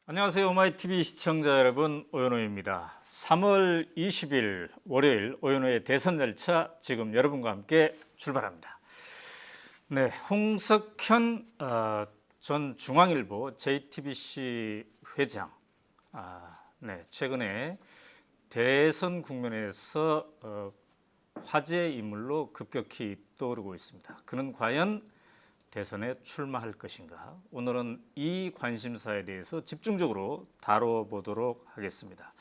안녕하세요. 오마이TV 시청자 여러분, 오연호입니다. 3월 20일 월요일 오연호의 대선 열차 지금 여러분과 함께 출발합니다. 네, 홍석현 전 중앙일보 JTBC 회장, 최근에 대선 국면에서 화제 인물로 급격히 떠오르고 있습니다. 그는 과연 대선에 출마할 것인가? 오늘은 이 관심사에 대해서 집중적으로 다뤄보도록 하겠습니다.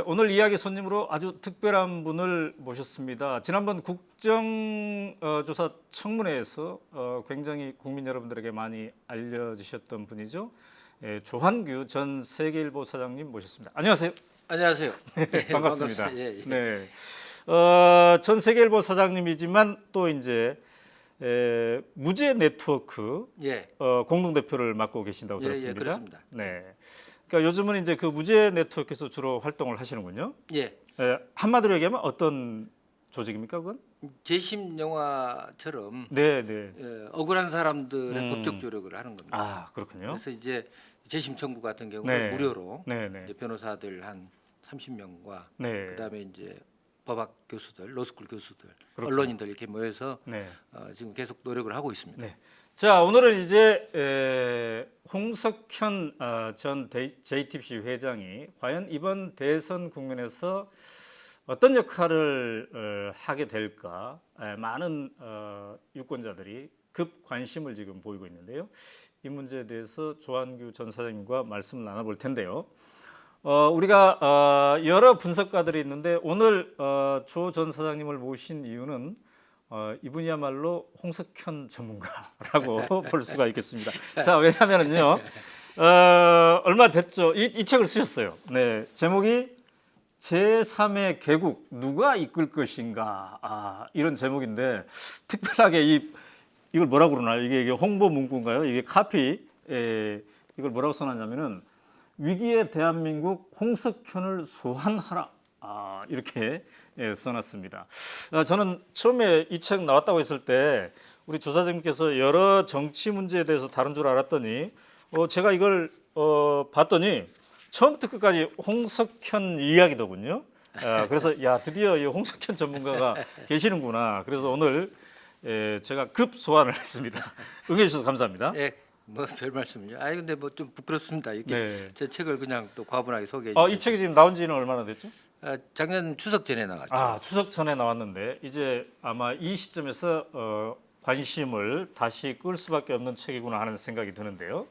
오늘 이야기 손님으로 아주 특별한 분을 모셨습니다. 지난번 국정조사 청문회에서 굉장히 국민 여러분들에게 많이 알려주셨던 분이죠. 조한규 전 세계일보 사장님 모셨습니다. 안녕하세요. 안녕하세요. 네, 반갑습니다. 예, 예. 네, 전 세계일보 사장님이지만 또 이제 무제 네트워크 예. 공동대표를 맡고 계신다고 예, 들었습니다. 예, 그렇습니다. 네. 그러니까 요즘은 이제 그 무제 네트워크에서 주로 활동을 하시는군요. 예. 한마디로 얘기하면 어떤 조직입니까, 그건? 재심 영화처럼 네, 네. 억울한 사람들의 법적 조력을 하는 겁니다. 아, 그렇군요. 그래서 이제 재심 청구 같은 경우 네. 는 무료로 네, 네. 이제 변호사들 한 30명과 네. 그다음에 이제 법학 교수들, 로스쿨 교수들, 그렇군요. 언론인들 이렇게 모여서 네. 지금 계속 노력을 하고 있습니다. 네. 자, 오늘은 이제 홍석현 전 JTBC 회장이 과연 이번 대선 국면에서 어떤 역할을 하게 될까, 많은 유권자들이 급 관심을 지금 보이고 있는데요. 이 문제에 대해서 조한규 전 사장님과 말씀을 나눠볼 텐데요. 우리가 여러 분석가들이 있는데 오늘 조 전 사장님을 모신 이유는 이분이야말로 홍석현 전문가라고 볼 수가 있겠습니다. 자, 왜냐하면요, 얼마 됐죠. 이 책을 쓰셨어요. 네, 제목이 제3의 개국 누가 이끌 것인가, 이런 제목인데 특별하게 이걸 뭐라고 그러나요? 이게 홍보 문구인가요? 이게 카피, 이걸 뭐라고 써놨냐면은 위기의 대한민국 홍석현을 소환하라, 이렇게 써놨습니다. 저는 처음에 이 책 나왔다고 했을 때 우리 조사장님께서 여러 정치 문제에 대해서 다룬 줄 알았더니 제가 이걸 봤더니 처음부터 끝까지 홍석현 이야기더군요. 그래서 야, 드디어 이 홍석현 전문가가 계시는구나. 그래서 오늘 제가 급 소환을 했습니다. 응해 주셔서 감사합니다. 예. 뭐 별 말씀이요. 근데 뭐 좀 부끄럽습니다. 이렇게 네. 제 책을 그냥 또 과분하게 소개해 주셔서. 이 책이 지금 나온 지는 얼마나 됐죠? 작년 추석 전에 나왔죠. 추석 전에 나왔는데 이제 아마 이 시점에서 관심을 다시 끌 수밖에 없는 책이구나 하는 생각이 드는데요.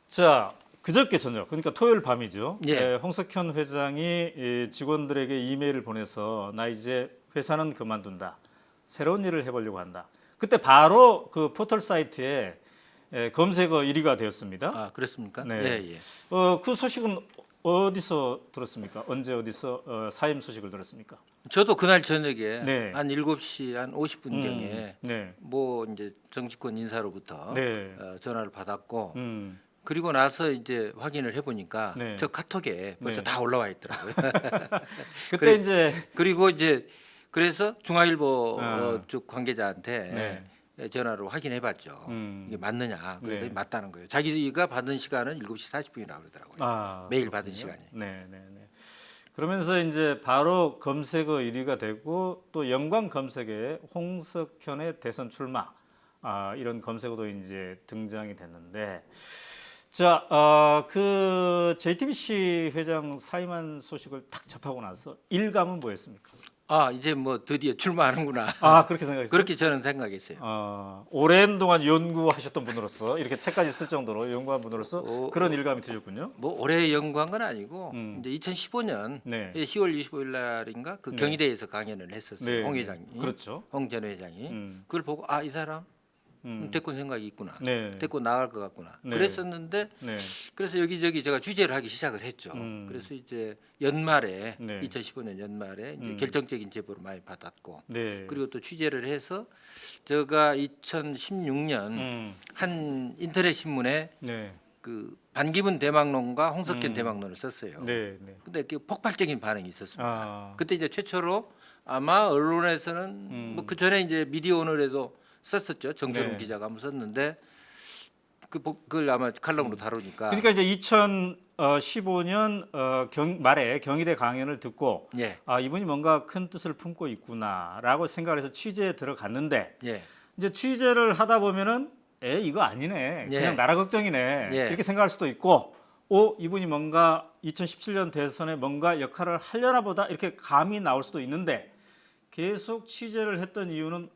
자, 그저께 저녁, 그러니까 토요일 밤이죠. 예. 홍석현 회장이 직원들에게 이메일을 보내서 나 이제 회사는 그만둔다. 새로운 일을 해보려고 한다. 그때 바로 그 포털 사이트에 검색어 1위가 되었습니다. 그렇습니까? 네. 예, 예. 그 소식은 어디서 들었습니까? 언제 어디서 사임 소식을 들었습니까? 저도 그날 저녁에 네. 한 7시 한 50분경에 네. 뭐 이제 정치권 인사로부터 네. 전화를 받았고 음. 그리고 나서 이제 확인을 해보니까 네. 저 카톡에 벌써 네. 다 올라와 있더라고요. 그때 그래- 이제 그리고 이제 그래서 중앙일보 아. 쪽 관계자한테 전화로 확인해봤죠. 음. 이게 맞느냐? 그랬더니 네. 맞다는 거예요. 자기가 받은 시간은 7시 40분이라고 그러더라고요. 매일 받은 시간이. 네. 그러면서 이제 바로 검색어 1위가 되고 또 연관 검색에 홍석현의 대선 출마, 이런 검색어도 이제 등장이 됐는데, 자, 그 JTBC 회장 사임한 소식을 딱 접하고 나서 일감은 뭐였습니까? 이제 뭐 드디어 출마하는구나. 그렇게 생각했어요. 그렇게 저는 생각했어요. 오랜 동안 연구하셨던 분으로서 이렇게 책까지 쓸 정도로 연구한 분으로서 그런 일감이 드셨군요. 뭐 올해 연구한 건 아니고 이제 2015년 네. 10월 25일 날인가 그 경희대에서 강연을 했었어요. 네. 홍 회장이, 그렇죠. 홍 전 회장이 음. 그걸 보고 이 사람 대권 생각이 있구나, 네. 대권 나갈 것 같구나. 네. 그랬었는데 네. 그래서 여기저기 제가 취재를 하기 시작을 했죠. 그래서 이제 연말에 네. 2015년 연말에 이제 결정적인 제보를 많이 받았고 네. 그리고 또 취재를 해서 제가 2016년 한 인터넷 신문에 네. 그 반기문 대망론과 홍석현 대망론을 썼어요. 네. 근데 그 폭발적인 반응이 있었습니다. 아. 그때 이제 최초로 아마 언론에서는 뭐 그 전에 이제 미디어 오늘에도 썼었죠. 정철웅 네. 기자가 한번 썼는데 그걸 아마 칼럼으로 다루니까. 그러니까 이제 2015년 말에 경희대 강연을 듣고 예, 아 이분이 뭔가 큰 뜻을 품고 있구나라고 생각을 해서 취재에 들어갔는데 예, 이제 취재를 하다 보면은 이거 아니네 예. 그냥 나라 걱정이네 예. 이렇게 생각할 수도 있고 이분이 뭔가 2017년 대선에 뭔가 역할을 하려나 보다 이렇게 감이 나올 수도 있는데 계속 취재를 했던 이유는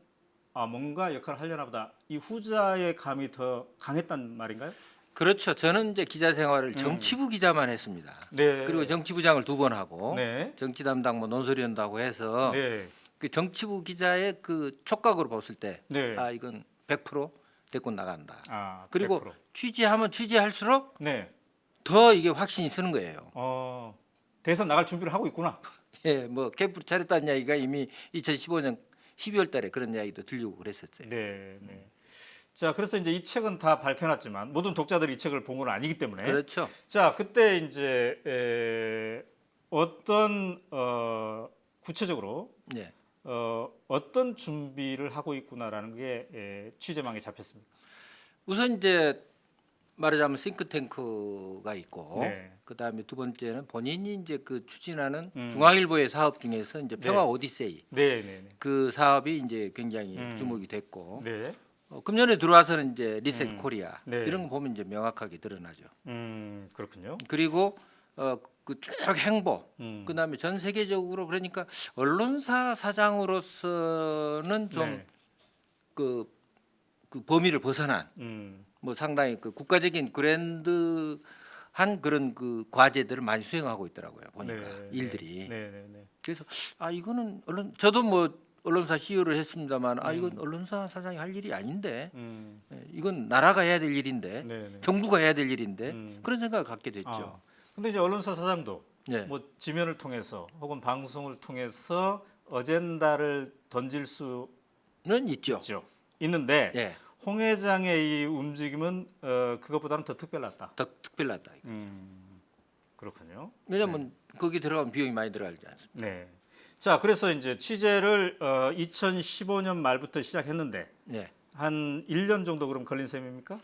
뭔가 역할을 하려나 보다 이 후자의 감이 더 강했단 말인가요? 그렇죠. 저는 이제 기자 생활을 정치부 기자만 했습니다. 네. 그리고 정치부장을 2번 하고 네. 정치 담당 뭐 논설위원도 하고 해서 네. 그 정치부 기자의 그 촉각으로 봤을 때 네. 이건 100% 데리고 나간다. 아, 그리고 100%. 취재하면 취재할수록 네. 더 이게 확신이 서는 거예요. 대선 나갈 준비를 하고 있구나. 예, 뭐 캠프 차렸다는 이야기가 이미 2015년 12월 달에 그런 이야기도 들리고 그랬었어요. 네, 네. 자, 그래서 이제 이 책은 다 밝혀놨지만 모든 독자들이 이 책을 본 건 아니기 때문에. 그렇죠. 자, 그때 이제 어떤 구체적으로 예. 어떤 준비를 하고 있구나라는 게 취재망에 잡혔습니다. 우선 이제 말하자면 싱크탱크가 있고 네. 그다음에 두 번째는 본인이 이제 그 추진하는 음. 중앙일보의 사업 중에서 이제 평화 네. 오디세이 네, 네, 네. 그 사업이 이제 굉장히 주목이 됐고 네. 금년에 들어와서는 이제 리셋 코리아 네. 이런 거 보면 이제 명확하게 드러나죠. 그렇군요. 그리고 그 쭉 행보 그다음에 전 세계적으로 그러니까 언론사 사장으로서는 좀 그 범위를 벗어난 뭐 상당히 그 국가적인 그랜드한 그런 그 과제들을 많이 수행하고 있더라고요. 보니까 네, 일들이. 네, 네, 네. 그래서 이거는 저도 뭐 언론사 CEO를 했습니다만 이건 언론사 사장이 할 일이 아닌데 이건 나라가 해야 될 일인데 네, 네. 정부가 해야 될 일인데 그런 생각을 갖게 됐죠. 근데 이제 언론사 사장도 네. 뭐 지면을 통해서 혹은 방송을 통해서 어젠다를 던질 수 는 있죠. 있는데 예, 홍 회장의 이 움직임은 그것보다는 더 특별하다. 더 특별하다. 그렇군요. 왜냐하면 거기 들어가면 비용이 많이 들어가지 않습니까? 네. 자, 그래서 이제 취재를 2015년 말부터 시작했는데 예. 한 1년 정도 그럼 걸린 셈입니까?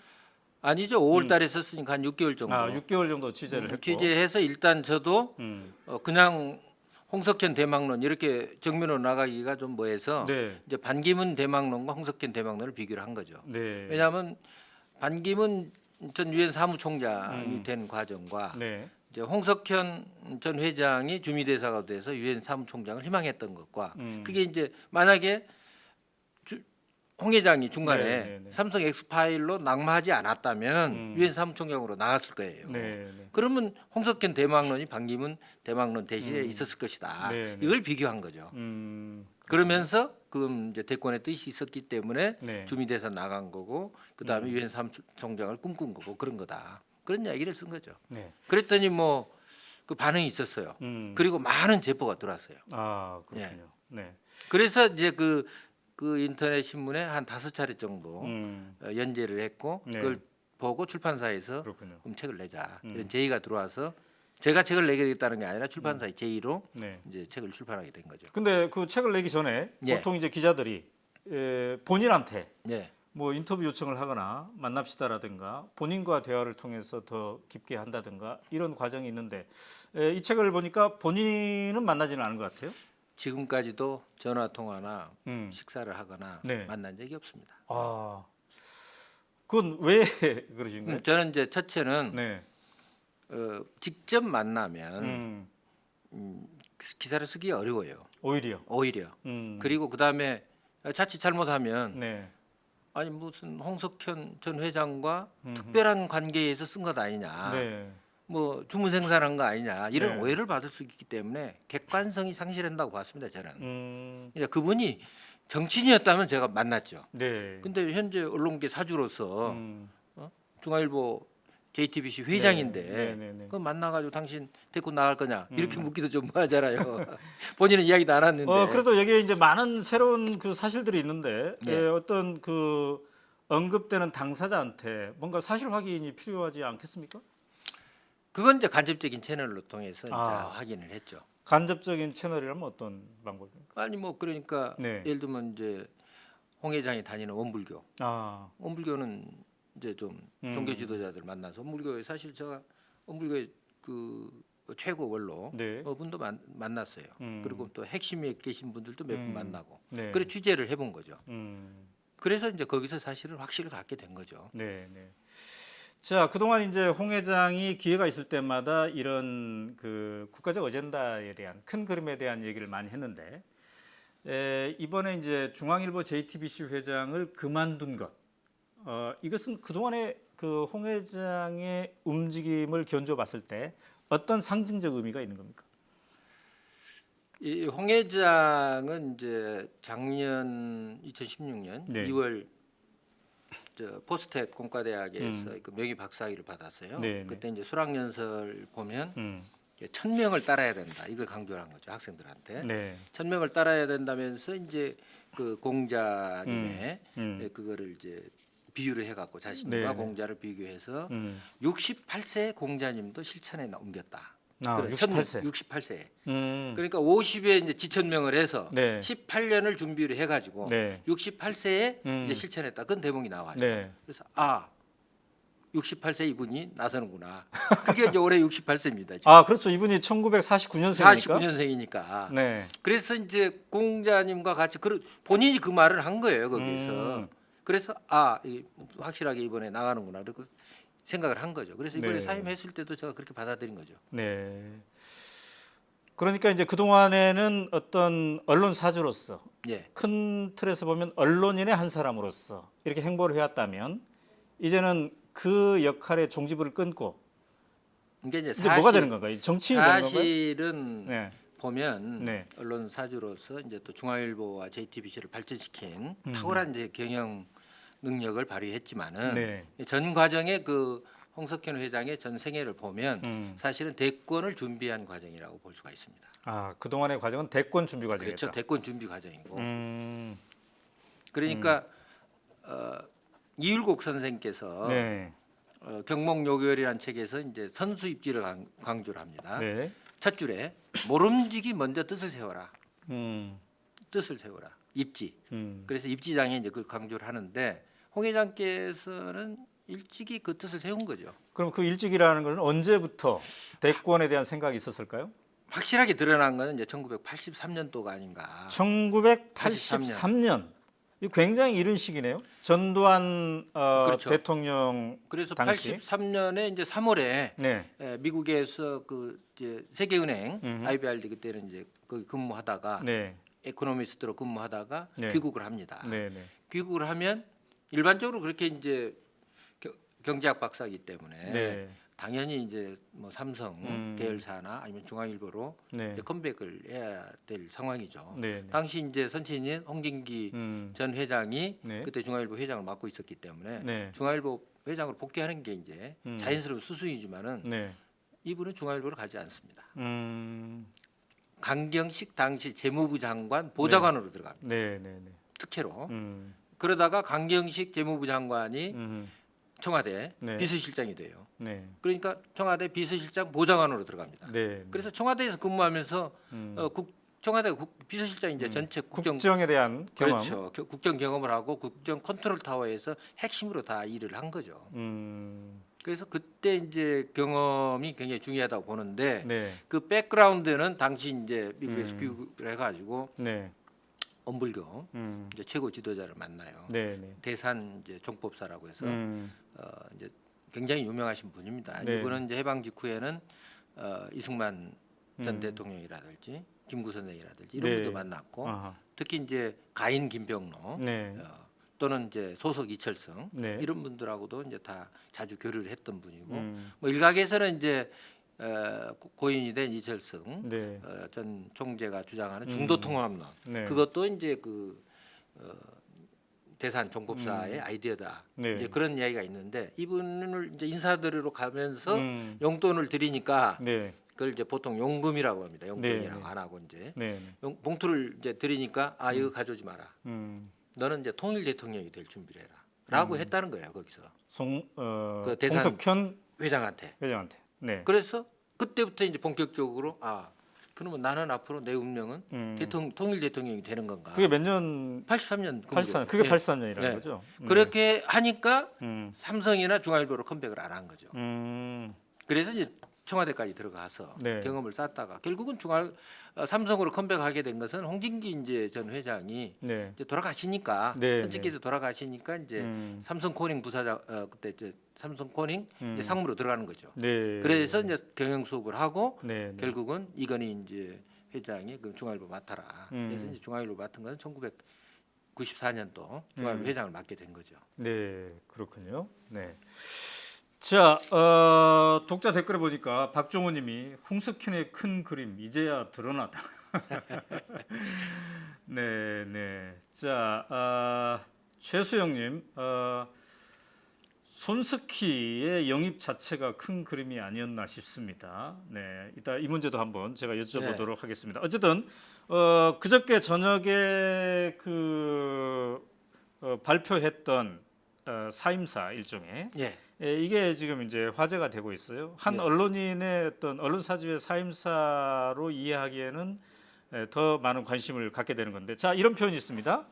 아니죠. 5월달에 썼으니까 한 6개월 정도. 6개월 정도 취재를 했고. 취재해서 일단 저도 음. 그냥 홍석현 대망론 이렇게 정면으로 나가기가 좀 뭐해서 네. 이제 반기문 대망론과 홍석현 대망론을 비교를 한 거죠. 네. 왜냐하면 반기문 전 유엔 사무총장이 된 과정과 네. 이제 홍석현 전 회장이 주미대사가 돼서 유엔 사무총장을 희망했던 것과 그게 이제 만약에 홍 회장이 중간에 네, 네. 삼성 엑스파일로 낙마하지 않았다면 유엔 사무총장으로 나갔을 거예요. 네. 네. 그러면 홍석현 대망론이 반기문 대망론 대신에 있었을 것이다. 네, 네. 이걸 비교한 거죠. 그러면서 그 이제 대권의 뜻이 있었기 때문에 네. 주미대사 나간 거고 그 다음에 유엔 사무총장을 꿈꾼 거고 그런 거다. 그런 이야기를 쓴 거죠. 네. 그랬더니 뭐 그 반응이 있었어요. 그리고 많은 제보가 들어왔어요. 그렇군요. 네. 그래서 이제 그 인터넷 신문에 한 5차례 정도 연재를 했고 네. 그걸 보고 출판사에서 그렇군요. 그럼 책을 내자 이런 제의가 들어와서 제가 책을 내겠다는 게 아니라 출판사의 제의로 네. 이제 책을 출판하게 된 거죠. 근데 그 책을 내기 전에 예. 보통 이제 기자들이 본인한테 네. 뭐 인터뷰 요청을 하거나 만납시다라든가 본인과 대화를 통해서 더 깊게 한다든가 이런 과정이 있는데 이 책을 보니까 본인은 만나지는 않은 것 같아요. 지금까지도 전화 통화나 식사를 하거나 네. 만난 적이 없습니다. 그건 왜 그러신 거예요? 저는 이제 첫째는 네. 직접 만나면 기사를 쓰기 어려워요. 오히려. 그리고 그 다음에 자칫 잘못하면 네. 아니 무슨 홍석현 전 회장과 특별한 관계에서 쓴 것 아니냐, 네. 뭐 주무생산한 거 아니냐 이런 네. 오해를 받을 수 있기 때문에 객관성이 상실한다고 봤습니다. 저는. 그러니까 그분이 정치인이었다면 제가 만났죠. 네. 근데 현재 언론계 사주로서 중앙일보 JTBC 회장인데 네. 그 만나가지고 당신 데리고 나갈 거냐 이렇게 묻기도 좀 뭐하잖아요. 본인은 이야기도 안 했는데. 그래도 여기에 이제 많은 새로운 그 사실들이 있는데 네. 어떤 그 언급되는 당사자한테 뭔가 사실 확인이 필요하지 않겠습니까? 그건 이제 간접적인 채널로 통해서 이제 아. 확인을 했죠. 간접적인 채널이라면 어떤 방법입니까? 아니 뭐 그러니까 네. 예를 들면 이제 홍 회장이 다니는 원불교. 아, 원불교는 이제 좀 종교 지도자들 만나서 엄불교회 사실 제가 엄불교회 그 최고 원로 네. 분도 만났어요. 그리고 또 핵심에 계신 분들도 몇 분 만나고 네. 그래 취재를 해본 거죠. 음. 그래서 이제 거기서 사실은 확신을 갖게 된 거죠. 네, 네. 자, 그동안 이제 홍 회장이 기회가 있을 때마다 이런 그 국가적 어젠다에 대한 큰 그림에 대한 얘기를 많이 했는데 이번에 이제 중앙일보 JTBC 회장을 그만둔 것, 이것은 그동안의 그 홍 회장의 움직임을 견줘봤을 때 어떤 상징적 의미가 있는 겁니까? 이 홍 회장은 이제 작년 2016년 네. 2월 저 포스텍 공과대학에서 그 명예 박사학위를 받았어요. 네, 그때 이제 수락연설 보면 음. 1,000명을 따라야 된다. 이걸 강조를 한 거죠 학생들한테. 네. 1,000명을 따라야 된다면서 이제 그 공자님의 그거를 이제 비유를 해갖고 자신과 네. 공자를 비교해서 68세 공자님도 실천에 옮겼다. 아, 68세. 68세. 음. 그러니까 50에 이제 지천명을 해서 네. 18년을 준비를 해가지고 네. 68세에 이제 실천했다. 그건 대목이 나와요. 네. 그래서 68세 이분이 나서는구나. 그게 이제 올해 68세입니다. 아, 그렇죠. 이분이 1949년생이니까. 49년생이니까. 네. 그래서 이제 공자님과 같이 본인이 그 말을 한 거예요 거기서. 그래서 확실하게 이번에 나가는구나. 그리고 생각을 한 거죠. 그래서 이번에 네. 사임했을 때도 제가 그렇게 받아들인 거죠. 네. 그러니까 이제 그 동안에는 어떤 언론 사주로서 예. 큰 틀에서 보면 언론인의 한 사람으로서 이렇게 행보를 해왔다면 이제는 그 역할의 종지부를 끊고 이게 이제 뭐가 되는 건가요? 정치인이 되는 건가요? 사실은 네. 보면 네. 언론 사주로서 이제 또 중앙일보와 JTBC를 발전시킨 탁월한 이제 경영 능력을 발휘했지만은 네. 전 과정에 그 홍석현 회장의 전 생애를 보면 사실은 대권을 준비한 과정이라고 볼 수가 있습니다. 아, 그 동안의 과정은 대권 준비 과정이었다. 그렇죠. 대권 준비 과정이고. 음. 그러니까 이율곡 선생께서 네. 경목요결이라는 책에서 이제 선수 입지를 강조를 합니다. 네. 첫 줄에 모름지기 먼저 뜻을 세워라. 음. 뜻을 세워라. 입지. 그래서 입지장에 이제 그걸 강조를 하는데 홍 회장께서는 일찍이 그 뜻을 세운 거죠. 그럼 그 일찍이라는 것은 언제부터 대권에 대한 생각이 있었을까요? 확실하게 드러난 거는 이제 1983년도가 아닌가. 1983년. 이 굉장히 이른 시기네요. 전두환 그렇죠. 대통령 그래서 당시. 83년에 이제 3월에 네. 미국에서 그 이제 세계은행 IBRD 그때는 이제 거기 근무하다가 네. 에코노미스트로 근무하다가 네. 귀국을 합니다. 네, 네. 귀국을 하면 일반적으로 그렇게 이제 경제학 박사이기 때문에 네. 당연히 이제 뭐 삼성 계열사나 아니면 중앙일보로 네. 이제 컴백을 해야 될 상황이죠. 네, 네. 당시 이제 선친인 홍진기 전 회장이 네. 그때 중앙일보 회장을 맡고 있었기 때문에 네. 중앙일보 회장으로 복귀하는 게 이제 자연스러운 수순이지만은 네. 이분은 중앙일보로 가지 않습니다. 음. 강경식 당시 재무부 장관 보좌관으로 들어갑니다. 네, 네, 네. 특채로. 그러다가 강경식 재무부 장관이 청와대 네. 비서실장이 돼요. 네. 그러니까 청와대 비서실장 보좌관으로 들어갑니다. 네. 그래서 청와대에서 근무하면서 청와대 비서실장이 이제 전체 국정에 대한 경험. 그렇죠. 국정 경험을 하고 국정 컨트롤 타워에서 핵심으로 다 일을 한 거죠. 그래서 그때 이제 경험이 굉장히 중요하다고 보는데 네. 그 백그라운드는 당시 이제 미국에서 교육을 해가지고 네. 엄불교 이제 최고 지도자를 만나요. 네, 네. 대산 이제 종법사라고 해서 이제 굉장히 유명하신 분입니다. 네. 이분은 이제 해방 직후에는 이승만 전 대통령이라든지 김구 선생이라든지 이런 네. 분도 만났고 아하. 특히 이제 가인 김병로 네. 또는 이제 소속 이철성 네. 이런 분들하고도 이제 다 자주 교류를 했던 분이고 뭐 일각에서는 이제 고인이 된 이철성 네. 전 총재가 주장하는 중도 통합론 네. 그것도 이제 그 대산 종법사의 아이디어다. 네. 이제 그런 이야기가 있는데 이분을 이제 인사드리러 가면서 음. 용돈을 드리니까 네. 그걸 이제 보통 용금이라고 합니다. 용돈이라고 네. 안 하고 이제 네. 봉투를 이제 드리니까 이거 가져오지 마라. 너는 이제 통일 대통령이 될 준비를 해라.라고 했다는 거예요 거기서 그 대산 홍석현 회장한테. 회장한테. 네. 그래서 그때부터 이제 본격적으로 그러면 나는 앞으로 내 운명은 통일 대통령이 되는 건가? 그게 몇 년? 83년 83년. 그게 예. 83년이라는 예. 거죠. 그렇게 하니까 음. 삼성이나 중앙일보로 컴백을 안 한 거죠. 음. 그래서 이제 청와대까지 들어가서 네. 경험을 쌓다가 결국은 삼성으로 컴백하게 된 것은 홍진기 이제 전 회장이 네. 이제 돌아가시니까 네, 선친께서 돌아가시니까 이제 삼성코닝 부사장 그때 이제 삼성코닝 이제 상무로 들어가는 거죠. 네. 그래서 이제 경영 수업을 하고 네. 네. 결국은 이건희 이제 회장이 그럼 중앙일보 맡아라. 그래서 이제 중앙일보 맡은 것은 1994년도 중앙일보 회장을 맡게 된 거죠. 네, 그렇군요. 네. 자, 독자 댓글에 보니까 박종호님이 홍석현의 큰 그림 이제야 드러나다. 네, 네. 자, 최수영님, 손석희의 영입 자체가 큰 그림이 아니었나 싶습니다. 네, 이따 이 문제도 한번 제가 여쭤보도록 하겠습니다. 어쨌든 그저께 저녁에 발표했던 사임사 일종의 예. 이게 지금 이제 화제가 되고 있어요. 한 언론인의 어떤 언론사주의 사임사로 이해하기에는 더 많은 관심을 갖게 되는 건데, 자 이런 표현이 있습니다.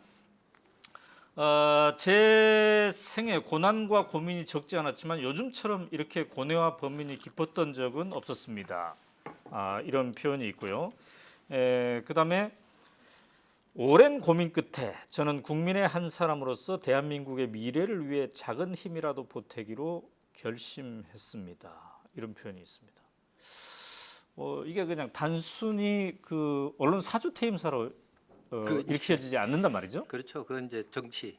제 생에 고난과 고민이 적지 않았지만 요즘처럼 이렇게 고뇌와 번민이 깊었던 적은 없었습니다. 이런 표현이 있고요. 그다음에 오랜 고민 끝에 저는 국민의 한 사람으로서 대한민국의 미래를 위해 작은 힘이라도 보태기로 결심했습니다. 이런 표현이 있습니다. 이게 그냥 단순히 그 언론 사주 퇴임사로 읽혀지지 않는단 말이죠. 그렇죠. 그건 이제 정치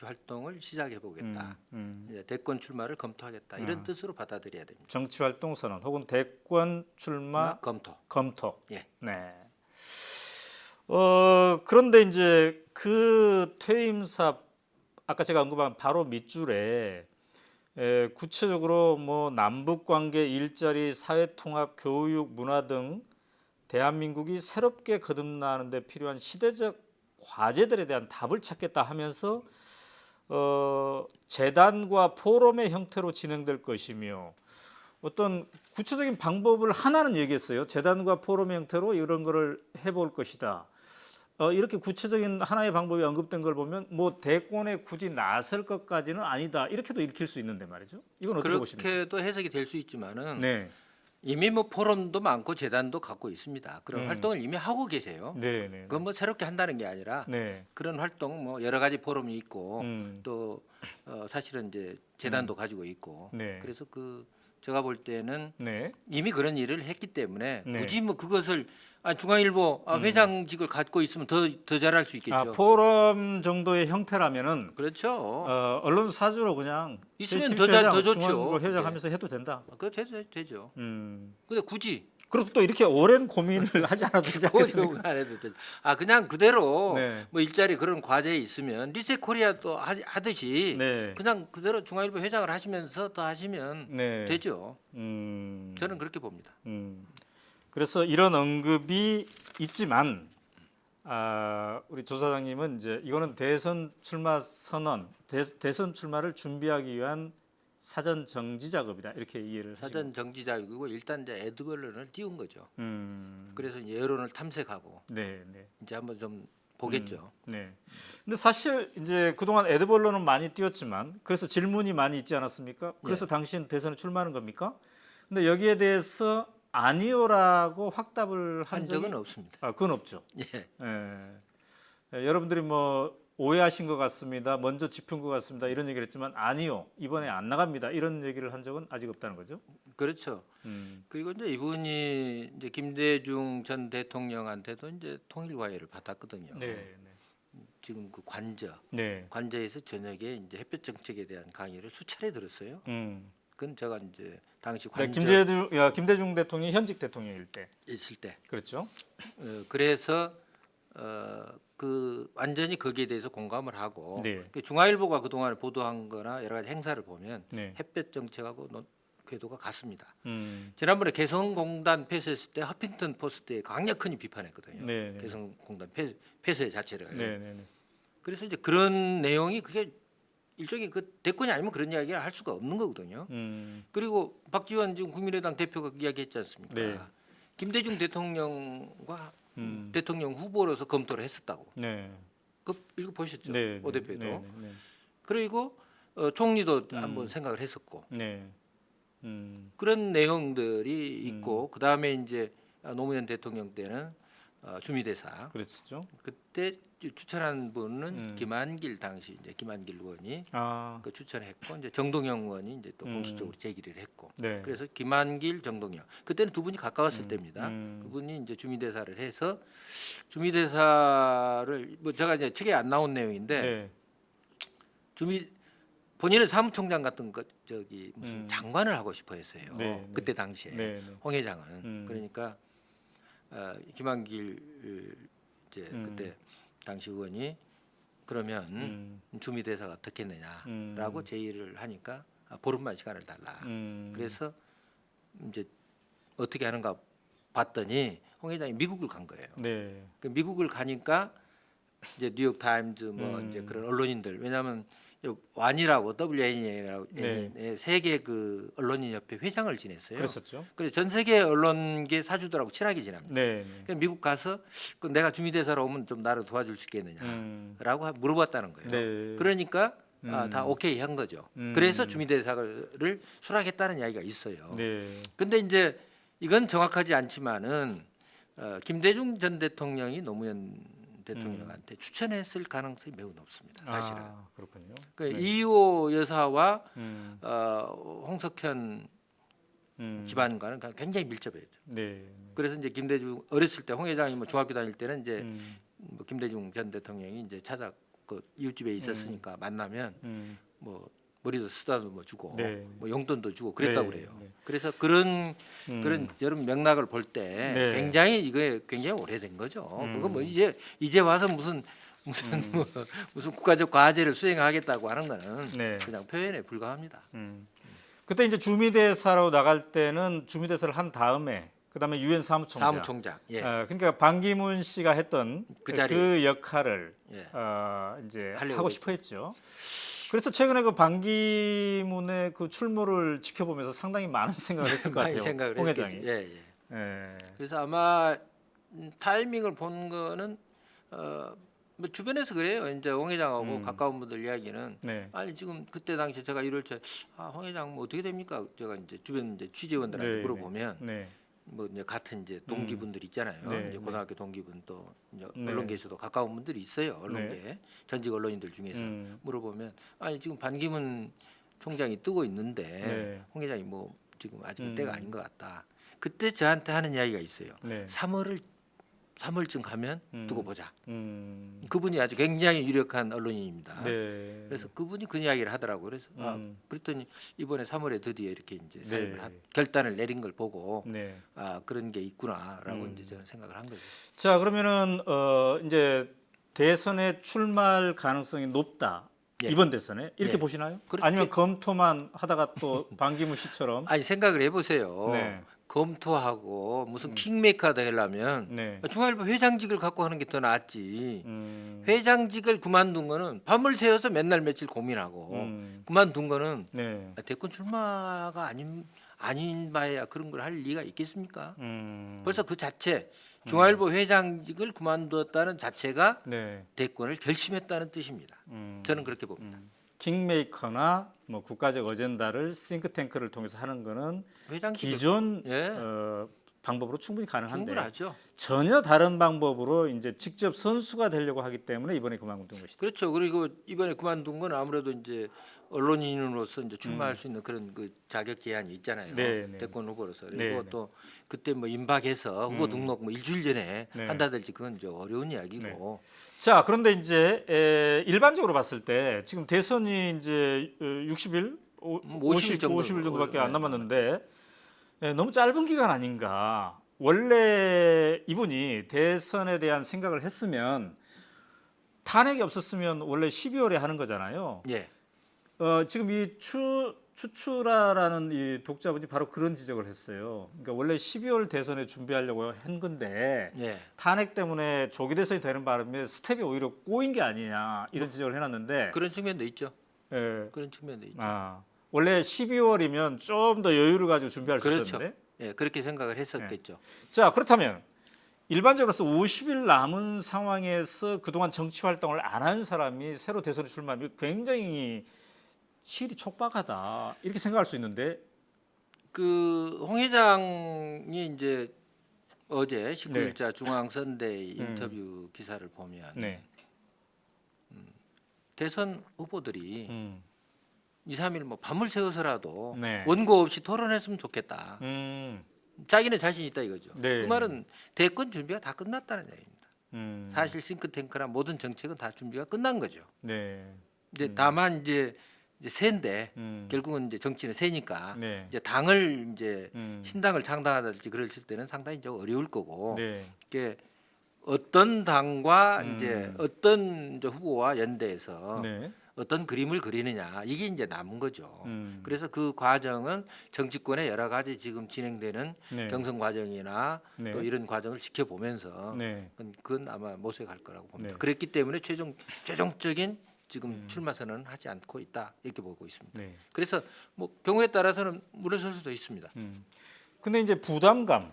활동을 시작해 보겠다. 이제 대권 출마를 검토하겠다. 이런 뜻으로 받아들여야 됩니다. 정치 활동 선언 혹은 대권 출마 검토. 예. 네. 그런데 이제 그 퇴임사 아까 제가 언급한 바로 밑줄에 구체적으로 뭐 남북 관계, 일자리, 사회 통합, 교육, 문화 등 대한민국이 새롭게 거듭나는 데 필요한 시대적 과제들에 대한 답을 찾겠다 하면서 재단과 포럼의 형태로 진행될 것이며 어떤 구체적인 방법을 하나는 얘기했어요. 재단과 포럼의 형태로 이런 거를 해볼 것이다. 이렇게 구체적인 하나의 방법이 언급된 걸 보면 뭐 대권에 굳이 나설 것까지는 아니다. 이렇게도 읽힐 수 있는데 말이죠. 이건 어떻게 보십니까? 그렇게도 해석이 될 수 있지만은 네. 이미 뭐 포럼도 많고 재단도 갖고 있습니다. 그런 활동을 이미 하고 계세요. 네, 네. 그건 뭐 새롭게 한다는 게 아니라 네. 그런 활동 뭐 여러 가지 포럼이 있고 또 사실은 이제 재단도 가지고 있고 네. 그래서 제가 볼 때는 네. 이미 그런 일을 했기 때문에 네. 굳이 뭐 그것을 중앙일보 회장직을 갖고 있으면 더 잘할 수 있겠죠. 포럼 정도의 형태라면은 그렇죠. 언론 사주로 그냥 있으면 TBC 더 좋죠. 중앙일보 회장하면서 해도 된다. 그거 되죠. 음. 근데 굳이 그리고 또 이렇게 오랜 고민을 하지 않아도 되지 않겠습니까? 안 해도 되죠. 그냥 그대로 네. 뭐 일자리 그런 과제에 있으면 리셋 코리아도 하듯이 네. 그냥 그대로 중앙일보 회장을 하시면서 더 하시면 네. 되죠. 음. 저는 그렇게 봅니다. 그래서 이런 언급이 있지만 우리 조 사장님은 이제 이거는 대선 출마 선언, 대선 출마를 준비하기 위한 사전 정지 작업이다 이렇게 이해를 사전 정지 작업이고 일단 이제 애드벌룬을 띄운 거죠. 하시고. 그래서 이제 여론을 탐색하고 네, 네. 이제 한번 좀 보겠죠. 네. 근데 사실 이제 그동안 애드벌룬은 많이 띄웠지만 그래서 질문이 많이 있지 않았습니까? 그래서 당신 대선에 출마하는 겁니까? 근데 여기에 대해서 아니요라고 확답을 한 적은 없습니다. 그건 없죠. 예. 여러분들이 뭐 오해하신 것 같습니다. 먼저 짚은 것 같습니다. 이런 얘기를 했지만 아니요. 이번에 안 나갑니다. 이런 얘기를 한 적은 아직 없다는 거죠. 그렇죠. 그리고 이제 이분이 이제 김대중 전 대통령한테도 이제 통일 과외를 받았거든요. 네, 네. 지금 그 네. 관저에서 저녁에 이제 햇볕 정책에 대한 강의를 수차례 들었어요. 그건 제가 이제 당시 관저 김대중 대통령이 현직 대통령일 때 있을 때. 그렇죠. 그래서 완전히 거기에 대해서 공감을 하고 네. 중앙일보가 그동안 보도한거나 여러 가지 행사를 보면 네. 햇볕 정책하고 궤도가 같습니다. 음. 지난번에 개성공단 폐쇄했을 때 허핑턴 포스트에 강력히 비판했거든요. 네, 네. 개성공단 폐쇄 자체를. 네, 네, 네. 그래서 이제 그런 내용이 그게 일종의 그 대권이 아니면 그런 이야기를 할 수가 없는 거거든요. 그리고 박지원 지금 국민의당 대표가 이야기했지 않습니까? 네. 김대중 대통령과 대통령 후보로서 검토를 했었다고. 네. 그 읽어 보셨죠? 네. 오 대표도. 네. 네. 그리고 총리도 한번 생각을 했었고 네. 그런 내용들이 있고 그 다음에 이제 노무현 대통령 때는 주미대사 그랬었죠. 그때 추천한 분은 김한길 당시 이제 김한길 의원이 아. 그 추천했고 이제 정동영 의원이 이제 또 공식적으로 제기를 했고 네. 그래서 김한길 정동영 그때는 두 분이 가까웠을 때입니다. 그분이 이제 주미대사를 해서 주미대사를 뭐 제가 이제 책에 안 나온 내용인데 네. 주미 본인은 사무총장 같은 것 저기 무슨 장관을 하고 싶어 했어요. 네, 네. 그때 당시에 네. 네. 홍 회장은 그러니까 김한길 이제 그때 당시 의원이 그러면 주미대사가 어떻겠느냐라고 제의를 하니까 보름만 시간을 달라. 그래서 이제 어떻게 하는가 봤더니 홍 회장이 미국을 간 거예요. 네. 그 미국을 가니까 이제 뉴욕 타임즈 뭐 이제 그런 언론인들 왜냐하면 완이라고 WN이라고 네. 세계 그 언론인 협회 회장을 지냈어요. 그랬었죠. 그래서 전 세계 언론계 사주들하고 친하게 지냅니다. 네. 그래서 미국 가서 그 내가 주미대사로 오면 좀 나를 도와줄 수 있겠느냐라고 물어봤다는 거예요. 네. 그러니까 다 오케이 한 거죠. 그래서 주미대사를 수락했다는 이야기가 있어요. 네. 근데 이제 이건 정확하지 않지만은 김대중 전 대통령이 노무현 대통령한테 추천했을 가능성이 매우 높습니다. 사실은. 아, 그렇군요. 그 네. 이호 여사와 음. 홍석현 음. 집안과는 굉장히 밀접해요. 네. 그래서 이제 김대중 어렸을 때 홍 회장이 뭐 중학교 다닐 때는 이제 음. 뭐 김대중 전 대통령이 이제 찾아 그 이웃집에 있었으니까 만나면 뭐 머리도 쓰다도 뭐 주고 네. 뭐 용돈도 주고 그랬다고 네. 그래요. 네. 그래서 그런 여러 맥락을 볼 때 네. 굉장히 이게 굉장히 오래된 거죠. 그거 뭐 이제 와서 무슨 뭐 무슨 국가적 과제를 수행하겠다고 하는 거는 네. 그냥 표현에 불과합니다. 그때 이제 주미대사로 나갈 때는 주미대사를 한 다음에 그다음에 유엔 사무총장. 사무총장. 예. 그러니까 반기문 씨가 했던 그 자리. 그 역할을 예. 이제 하려고 하고 했죠. 싶어 했죠. 그래서 최근에 그 반기문의 그 출몰을 지켜보면서 상당히 많은 생각을 했을 것 많이 같아요. 생각을 홍 했겠죠. 회장이. 예, 예. 예. 그래서 아마 타이밍을 본 거는 뭐 주변에서 그래요. 이제 홍 회장하고 가까운 분들 이야기는 네. 아니 지금 그때 당시 제가 1월째 홍 회장 뭐 어떻게 됩니까? 제가 이제 주변 이제 취재원들한테 네, 물어보면 네. 뭐 이제 같은 이제 동기분들 있잖아요. 네, 이제 네. 고등학교 동기분 또 이제 네. 언론계에서도 가까운 분들이 있어요. 언론계 전직 언론인들 중에서 물어보면 아니 지금 반기문 총장이 뜨고 있는데 네. 홍 회장이 뭐 지금 아직은 때가 아닌 것 같다. 그때 저한테 하는 이야기가 있어요. 네. 3월쯤 가면 두고 보자. 음. 그분이 아주 굉장히 유력한 언론인입니다. 네. 그래서 그분이 그 이야기를 하더라고요. 그래서 그랬더니 이번에 3월에 드디어 이렇게 이제 사임을 결단을 내린 걸 보고 네. 그런 게 있구나라고 이제 저는 생각을 한 거죠. 자, 그러면은 이제 대선에 출마할 가능성이 높다. 예. 이번 대선에 이렇게 예. 보시나요? 그렇게- 아니면 검토만 하다가 또 반기문 씨처럼 아니 생각을 해보세요. 네. 검토하고 무슨 킹메이커 되려면 네. 중앙일보 회장직을 갖고 하는 게 더 낫지. 음. 회장직을 그만둔 거는 밤을 새워서 맨날 며칠 고민하고 그만둔 거는 네. 대권 출마가 아닌 바에야 그런 걸 할 리가 있겠습니까? 벌써 그 자체 중앙일보 회장직을 그만두었다는 자체가 네. 대권을 결심했다는 뜻입니다. 저는 그렇게 봅니다. 킹메이커나 뭐 국가적 어젠다를 싱크탱크를 통해서 하는 거는 회장직 기존 예. 방법으로 충분히 가능한데 충분하죠. 전혀 다른 방법으로 이제 직접 선수가 되려고 하기 때문에 이번에 그만둔 것이다. 그렇죠. 그리고 이번에 그만둔 건 아무래도 이제 언론인으로서 이제 출마할 수 있는 그런 그 자격 제한이 있잖아요. 네, 네. 대권 후보로서. 그리고 네, 네. 또 그때 뭐 임박해서 후보 등록 뭐 일주일 전에 네. 한다든지 그건 좀 어려운 이야기고. 자, 그런데 이제 일반적으로 봤을 때 지금 대선이 이제 60일, 50일 정도 50일 정도밖에 안 네, 남았는데 너무 짧은 기간 아닌가. 원래 이분이 대선에 대한 생각을 했으면 탄핵이 없었으면 원래 12월에 하는 거잖아요. 예. 지금 이 추추라라는 이 독자분이 바로 그런 지적을 했어요. 그러니까 원래 12월 대선에 준비하려고 한 건데 예. 탄핵 때문에 조기 대선이 되는 바람에 스텝이 오히려 꼬인 게 아니냐 이런 지적을 해놨는데 그런 측면도 있죠. 예. 그런 측면도 있죠. 원래 12월이면 좀 더 여유를 가지고 준비할 수 그렇죠. 있었는데. 예, 그렇게 생각을 했었겠죠. 자, 그렇다면 일반적으로서 50일 남은 상황에서 그동안 정치 활동을 안 한 사람이 새로 대선에 출마하면 굉장히 실이 촉박하다 이렇게 생각할 수 있는데. 그 홍 회장이 이제 어제 19일자 네. 중앙 선대의 인터뷰 기사를 보면 네. 대선 후보들이 음. 2, 3일 뭐 밤을 새워서라도 네. 원고 없이 토론했으면 좋겠다. 음. 자기는 자신 있다 이거죠. 네. 그 말은 대권 준비가 다 끝났다는 얘기입니다. 음. 사실 싱크탱크나 모든 정책은 다 준비가 끝난 거죠. 네. 이제 다만 이제 새인데 음. 결국은 이제 정치는 새니까 네. 이제 당을 이제 음. 신당을 창당하든지 그랬을 때는 상당히 좀 어려울 거고 네. 이게 어떤 당과 음. 이제 어떤 이제 후보와 연대해서 네. 어떤 그림을 그리느냐 이게 이제 남은 거죠. 음. 그래서 그 과정은 정치권의 여러 가지 지금 진행되는 네. 경선 과정이나 네. 또 이런 과정을 지켜보면서 네. 그건 아마 모색할 거라고 봅니다. 네. 그랬기 때문에 최종적인 지금 출마 선언은 하지 않고 있다 이렇게 보고 있습니다. 네. 그래서 뭐 경우에 따라서는 물러설 수도 있습니다. 근데 이제 부담감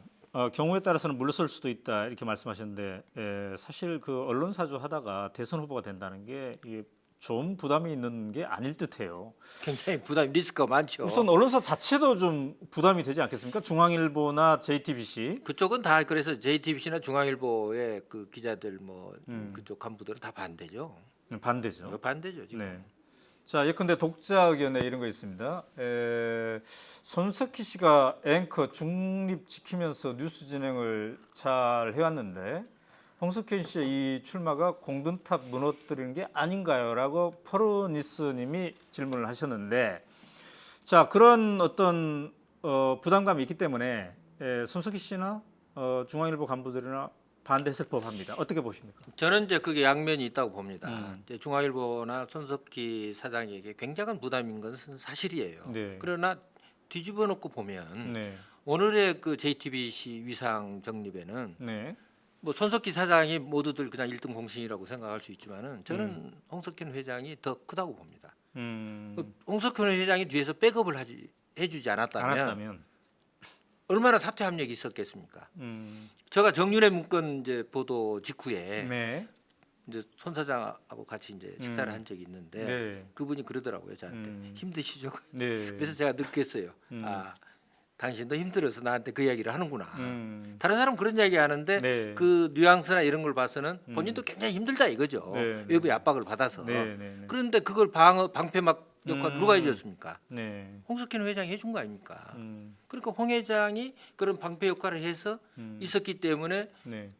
경우에 따라서는 물러설 수도 있다 이렇게 말씀하셨는데 사실 그 언론사주 하다가 대선 후보가 된다는 게 이게 좀 부담이 있는 게 아닐 듯해요. 굉장히 부담 리스크가 많죠. 우선 언론사 자체도 좀 부담이 되지 않겠습니까? 중앙일보나 JTBC. 그쪽은 다 그래서 JTBC나 중앙일보의 그 기자들 뭐 그쪽 간부들은 다 반대죠. 반대죠. 반대죠 지금. 네. 자, 예컨대 독자 의견에 이런 거 있습니다. 손석희 씨가 앵커 중립 지키면서 뉴스 진행을 잘 해왔는데 홍석현 씨의 이 출마가 공든탑 무너뜨리는 게 아닌가요?라고 퍼르니스님이 질문을 하셨는데, 자 그런 어떤 부담감이 있기 때문에 손석희 씨나 중앙일보 간부들이나 반대했을 법합니다. 어떻게 보십니까? 저는 이제 그게 양면이 있다고 봅니다. 이제 중앙일보나 손석희 사장에게 굉장한 부담인 것은 사실이에요. 네. 그러나 뒤집어 놓고 보면 네. 오늘의 그 JTBC 위상 정립에는 네. 뭐 손석희 사장이 모두들 그냥 1등 공신이라고 생각할 수 있지만은 저는 홍석현 회장이 더 크다고 봅니다. 홍석현 회장이 뒤에서 백업을 해주지 않았다면 얼마나 사퇴 압력이 있었겠습니까? 제가 정윤회 문건 이제 보도 직후에 네. 이제 손 사장하고 같이 이제 식사를 한 적이 있는데 네. 그분이 그러더라고요 저한테 힘드시죠? 네. 그래서 제가 느꼈어요. 아 당신도 힘들어서 나한테 그 이야기를 하는구나. 음. 다른 사람 그런 이야기 하는데 네. 그 뉘앙스나 이런 걸 봐서는 본인도 굉장히 힘들다 이거죠. 네, 네. 외부의 압박을 받아서. 네, 네, 네. 그런데 그걸 방패막 역할을 누가 해줬습니까? 네. 홍석현 회장이 해준 거 아닙니까? 음. 그러니까 홍 회장이 그런 방패 역할을 해서 있었기 때문에 네.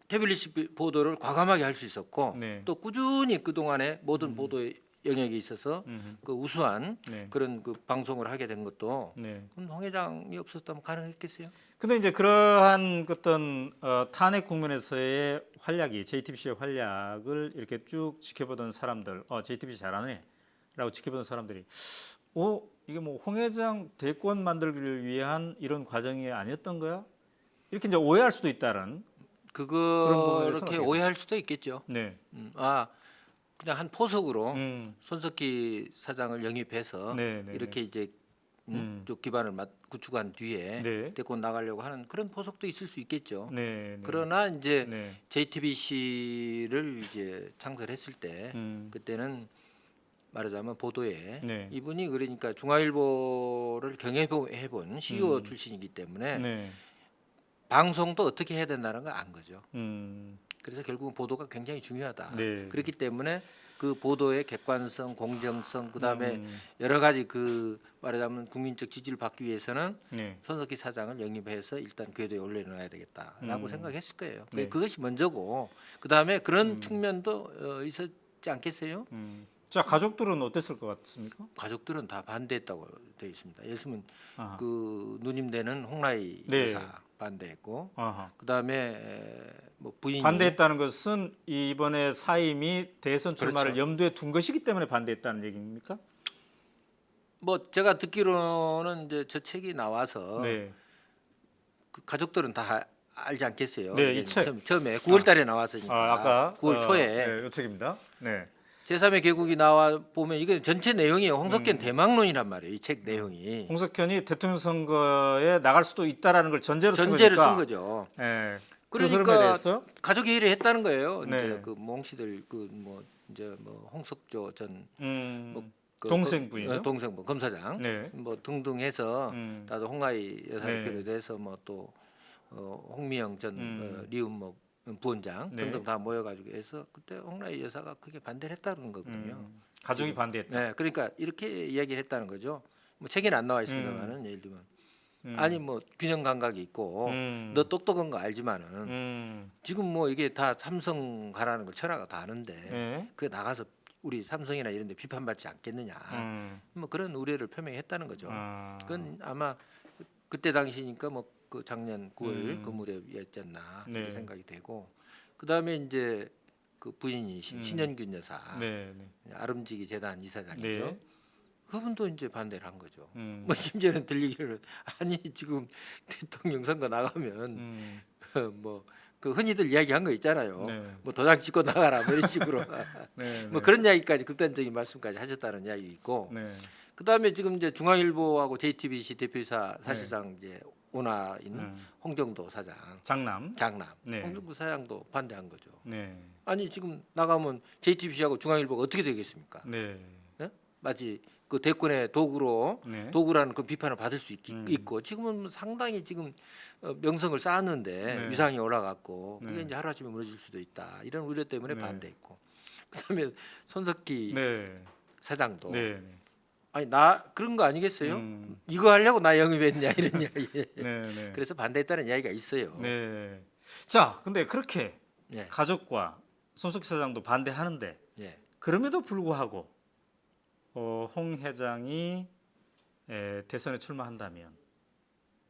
태블릿 보도를 과감하게 할 수 있었고 네. 또 꾸준히 그 동안에 모든 보도의 영역에 있어서 음. 그 우수한 네. 그런 그 방송을 하게 된 것도 네. 그럼 홍 회장이 없었다면 가능했겠어요? 근데 이제 그러한 어떤 탄핵 국면에서의 활약이 JTBC의 활약을 이렇게 쭉 지켜보던 사람들, JTBC 잘하네라고 지켜보던 사람들이, 이게 뭐 홍 회장 대권 만들기를 위한 이런 과정이 아니었던 거야? 이렇게 이제 오해할 수도 있다는. 그렇게 어떻게 오해할 수도 있겠죠. 네. 그냥 한 포석으로 음. 손석희 사장을 영입해서 네, 네, 이렇게 이제 쪽 기반을 구축한 뒤에 네. 대권 나가려고 하는 그런 포석도 있을 수 있겠죠. 네. 네. 그러나 이제 네. JTBC를 이제 창설했을 때 그때는 말하자면 보도에 네. 이분이 그러니까 중앙일보를 경영해본 CEO 출신이기 때문에 네. 방송도 어떻게 해야 된다는 걸 안 거죠. 음. 그래서 결국은 보도가 굉장히 중요하다. 네. 그렇기 때문에 그 보도의 객관성, 공정성, 그다음에 여러 가지 그 말하자면 국민적 지지를 받기 위해서는 네. 손석희 사장을 영입해서 일단 궤도에 올려놔야 되겠다라고 생각했을 거예요. 네. 그것이 먼저고 그다음에 그런 측면도 있었지 않겠어요? 자, 가족들은 어땠을 것 같습니까? 가족들은 다 반대했다고 되어 있습니다. 예를 들면 아하. 그 누님되는 홍라희 네. 여사 반대했고 아하. 그다음에 뭐 부인이 반대했다는 것은 이번에 사임이 대선 출마를 그렇죠. 염두에 둔 것이기 때문에 반대했다는 얘기입니까? 뭐 제가 듣기로는 이제 저 책이 나와서 네. 그 가족들은 다 알지 않겠어요. 네, 이게 이 책. 처음에 9월달에 나왔으니까 아까 9월 초에 네, 이 책입니다. 네. 제3의 개국이 나와 보면 이게 전체 내용이 홍석현 대망론이란 말이에요. 이 책 내용이 홍석현이 대통령 선거에 나갈 수도 있다라는 걸 전제로 쓴 전제를 거니까. 쓴 거죠. 예. 그 그러니까 흐름에 대해서 가족 회의를 했다는 거예요. 네. 이제 그 몽씨들 그 뭐 이제 뭐 홍석조 전 뭐 그 동생분이죠. 동생 뭐 검사장 네. 뭐 등등 해서 나도 홍라희 여사를 네. 비롯해서 뭐 또 홍미영 전 리움 뭐 부원장 네. 등등 다 모여가지고 해서 그때 홍라희 여사가 크게 반대를 했다는 거거든요. 가족이 반대했다. 네, 그러니까 이렇게 이야기를 했다는 거죠. 뭐 책에는 안 나와 있습니다만은 예를 들면 아니 뭐 균형 감각이 있고 너 똑똑한 거 알지만은 지금 뭐 이게 다 삼성 가라는 거 천하가 다 아는데 네. 그게 나가서 우리 삼성이나 이런 데 비판받지 않겠느냐 뭐 그런 우려를 표명했다는 거죠. 아. 그건 아마 그때 당시니까 뭐 그 작년 9월 그 무렵이었지 않나 네. 그렇게 생각이 되고 그다음에 이제 그 부인이 신현균 여사 네. 네. 아름지기 재단 이사장이죠. 네. 그분도 이제 반대를 한 거죠. 뭐 심지어는 들리기를 아니 지금 대통령 선거 나가면 뭐 그 흔히들 이야기한 거 있잖아요. 네. 뭐 도장 찍고 나가라 뭐 이런 식으로 네. 뭐 그런 이야기까지 극단적인 말씀까지 하셨다는 이야기 있고 네. 그다음에 지금 이제 중앙일보하고 JTBC 대표이사 사실상 이제 온화인 홍정도 사장 장남. 장남 네. 홍정도 사장도 반대한 거죠. 네. 아니 지금 나가면 JTBC하고 중앙일보가 어떻게 되겠습니까? 네. 예? 마치 그 대권의 도구로 네. 도구라는 그 비판을 받을 수 있고 지금은 상당히 지금 명성을 쌓았는데 네. 위상이 올라갔고 그게 네. 이제 하루아침에 무너질 수도 있다 이런 우려 때문에 네. 반대했고 그다음에 손석희 네. 사장도 네. 아니 나 그런 거 아니겠어요? 이거 하려고 나 영입했냐 이런 이야기 네. 네. 그래서 반대했다는 이야기가 있어요. 네. 자, 근데 그렇게 예. 가족과 손석희 사장도 반대하는데 예. 그럼에도 불구하고 홍 회장이 대선에 출마한다면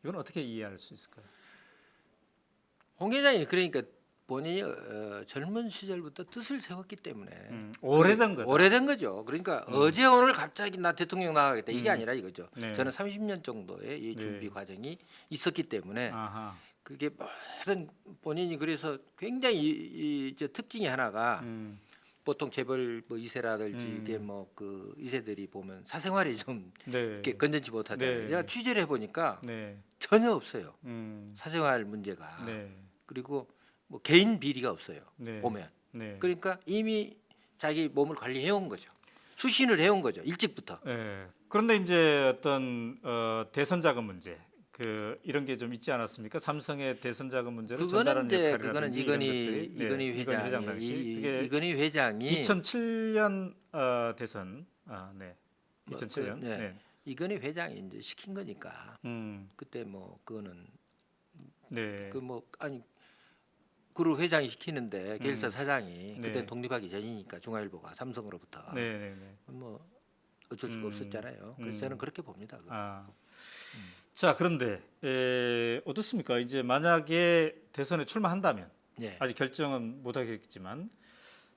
이건 어떻게 이해할 수 있을까요? 홍 회장이 그러니까 본인이 젊은 시절부터 뜻을 세웠기 때문에 오래된 거다. 오래된 거죠. 그러니까 어제 오늘 갑자기 나 대통령 나가겠다 이게 아니라 이거죠. 네. 저는 30년 정도의 이 준비 네. 과정이 있었기 때문에 아하. 그게 모든 본인이 그래서 굉장히 이제 특징이 하나가 보통 재벌 뭐 2세라든지 이게 뭐 그 2세들이 보면 사생활이 좀 네. 이렇게 건전치 못하잖아요. 네. 제가 취재를 해보니까 네. 전혀 없어요. 음. 사생활 문제가 네. 그리고 뭐 개인 비리가 없어요. 네. 보면 네. 그러니까 이미 자기 몸을 관리해 온 거죠. 수신을 해온 거죠. 일찍부터. 네. 그런데 이제 어떤 대선 자금 문제 이런 게 좀 있지 않았습니까? 삼성의 대선 자금 문제를 그거는 전달하는 이제 역할이라든지 그거는 이런 것들이, 이건희 회장 당시 이게 이건희 회장이 2007년 대선 네. 2007년. 네. 네. 이건희 회장이 이제 시킨 거니까 그때 뭐 그거는 네. 그 뭐 아니 그룹 회장이 시키는데 계열사 사장이 그때 네. 독립하기 전이니까 중앙일보가 삼성으로부터 네, 네, 네. 뭐 어쩔 수가 없었잖아요. 그래서 저는 그렇게 봅니다. 그거. 아. 자, 그런데 어떻습니까? 이제 만약에 대선에 출마한다면 예. 아직 결정은 못 하겠지만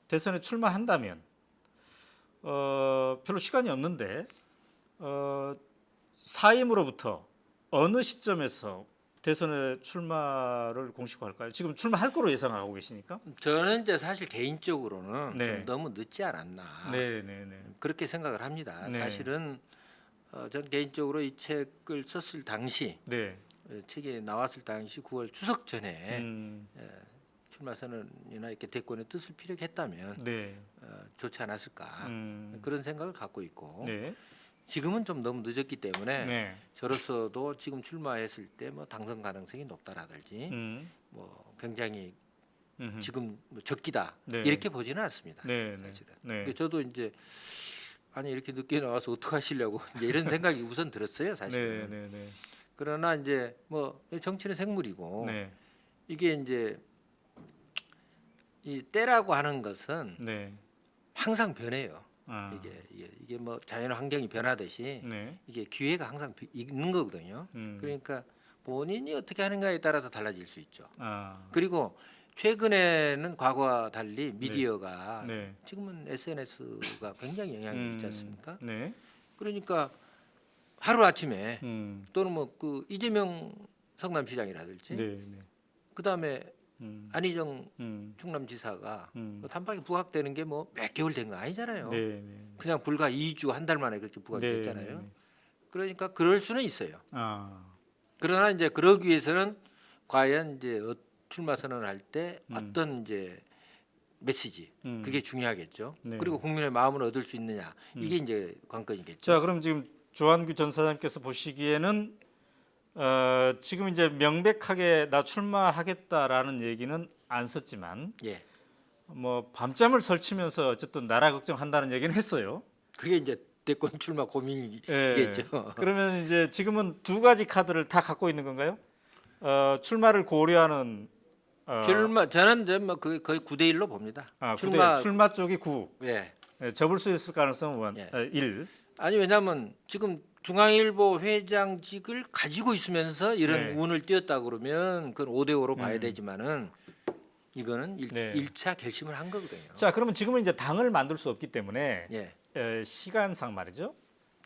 대선에 출마한다면 별로 시간이 없는데 사임으로부터 어느 시점에서 대선에 출마를 공식화할까요? 지금 출마할 거로 예상하고 계시니까? 저는 이제 사실 개인적으로는 네. 좀 너무 늦지 않았나 네, 네, 네. 그렇게 생각을 합니다. 네. 사실은 전 개인적으로 이 책을 썼을 당시 네. 책이 나왔을 당시 9월 추석 전에 음, 출마 선언이나 이렇게 대권에 뜻을 피력했다면 네. 좋지 않았을까 음, 그런 생각을 갖고 있고 네. 지금은 좀 너무 늦었기 때문에 네. 저로서도 지금 출마했을 때 뭐 당선 가능성이 높다라든지 뭐 굉장히 음흠. 지금 뭐 적기다 네. 이렇게 보지는 않습니다. 네, 네. 사실은. 네. 근데 저도 이제 아니 이렇게 늦게 나와서 어떡 하시려고 이제 이런 생각이 우선 들었어요, 네, 사실은. 네, 네. 그러나 이제 뭐 정치는 생물이고 네. 이게 이제 이 때라고 하는 것은 네. 항상 변해요. 아. 이게 뭐 자연 환경이 변하듯이 네. 이게 기회가 항상 있는 거거든요. 그러니까 본인이 어떻게 하는가에 따라서 달라질 수 있죠. 아. 그리고 최근에는 과거와 달리 미디어가 네. 지금은 SNS가 굉장히 영향이 있지 않습니까? 네. 그러니까 하루 아침에 음. 또는 뭐 그 이재명 성남시장이라든지 네, 네. 그다음에 안희정 음. 충남지사가 음. 단박에 부각되는 게 뭐 몇 개월 된 거 아니잖아요. 네, 네. 그냥 불과 2주 한 달 만에 그렇게 부각됐잖아요. 네, 네. 그러니까 그럴 수는 있어요. 아. 그러나 이제 그러기 위해서는 과연 이제 출마 선언을 할 때 어떤 이제 메시지 그게 중요하겠죠. 네. 그리고 국민의 마음을 얻을 수 있느냐 이게 이제 관건이겠죠. 자, 그럼 지금 조한규 전 사장님께서 보시기에는 지금 이제 명백하게 나 출마하겠다라는 얘기는 안 썼지만 예, 뭐 밤잠을 설치면서 어쨌든 나라 걱정한다는 얘기는 했어요. 그게 이제 대권 출마 예. 고민이겠죠. 그러면 이제 지금은 두 가지 카드를 다 갖고 있는 건가요? 출마를 고려하는 출마 저는 이제 뭐 거의 9대 1로 봅니다. 출마 쪽이 9. 예. 접을 수 있을 가능성은 예. 1. 아니 왜냐하면 지금 중앙일보 회장직을 가지고 있으면서 이런 네. 운을 띄었다 그러면 그건 5대 5로 봐야 되지만은 이거는 네. 1차 결심을 한 거거든요. 자, 그러면 지금은 이제 당을 만들 수 없기 때문에 예. 시간상 말이죠.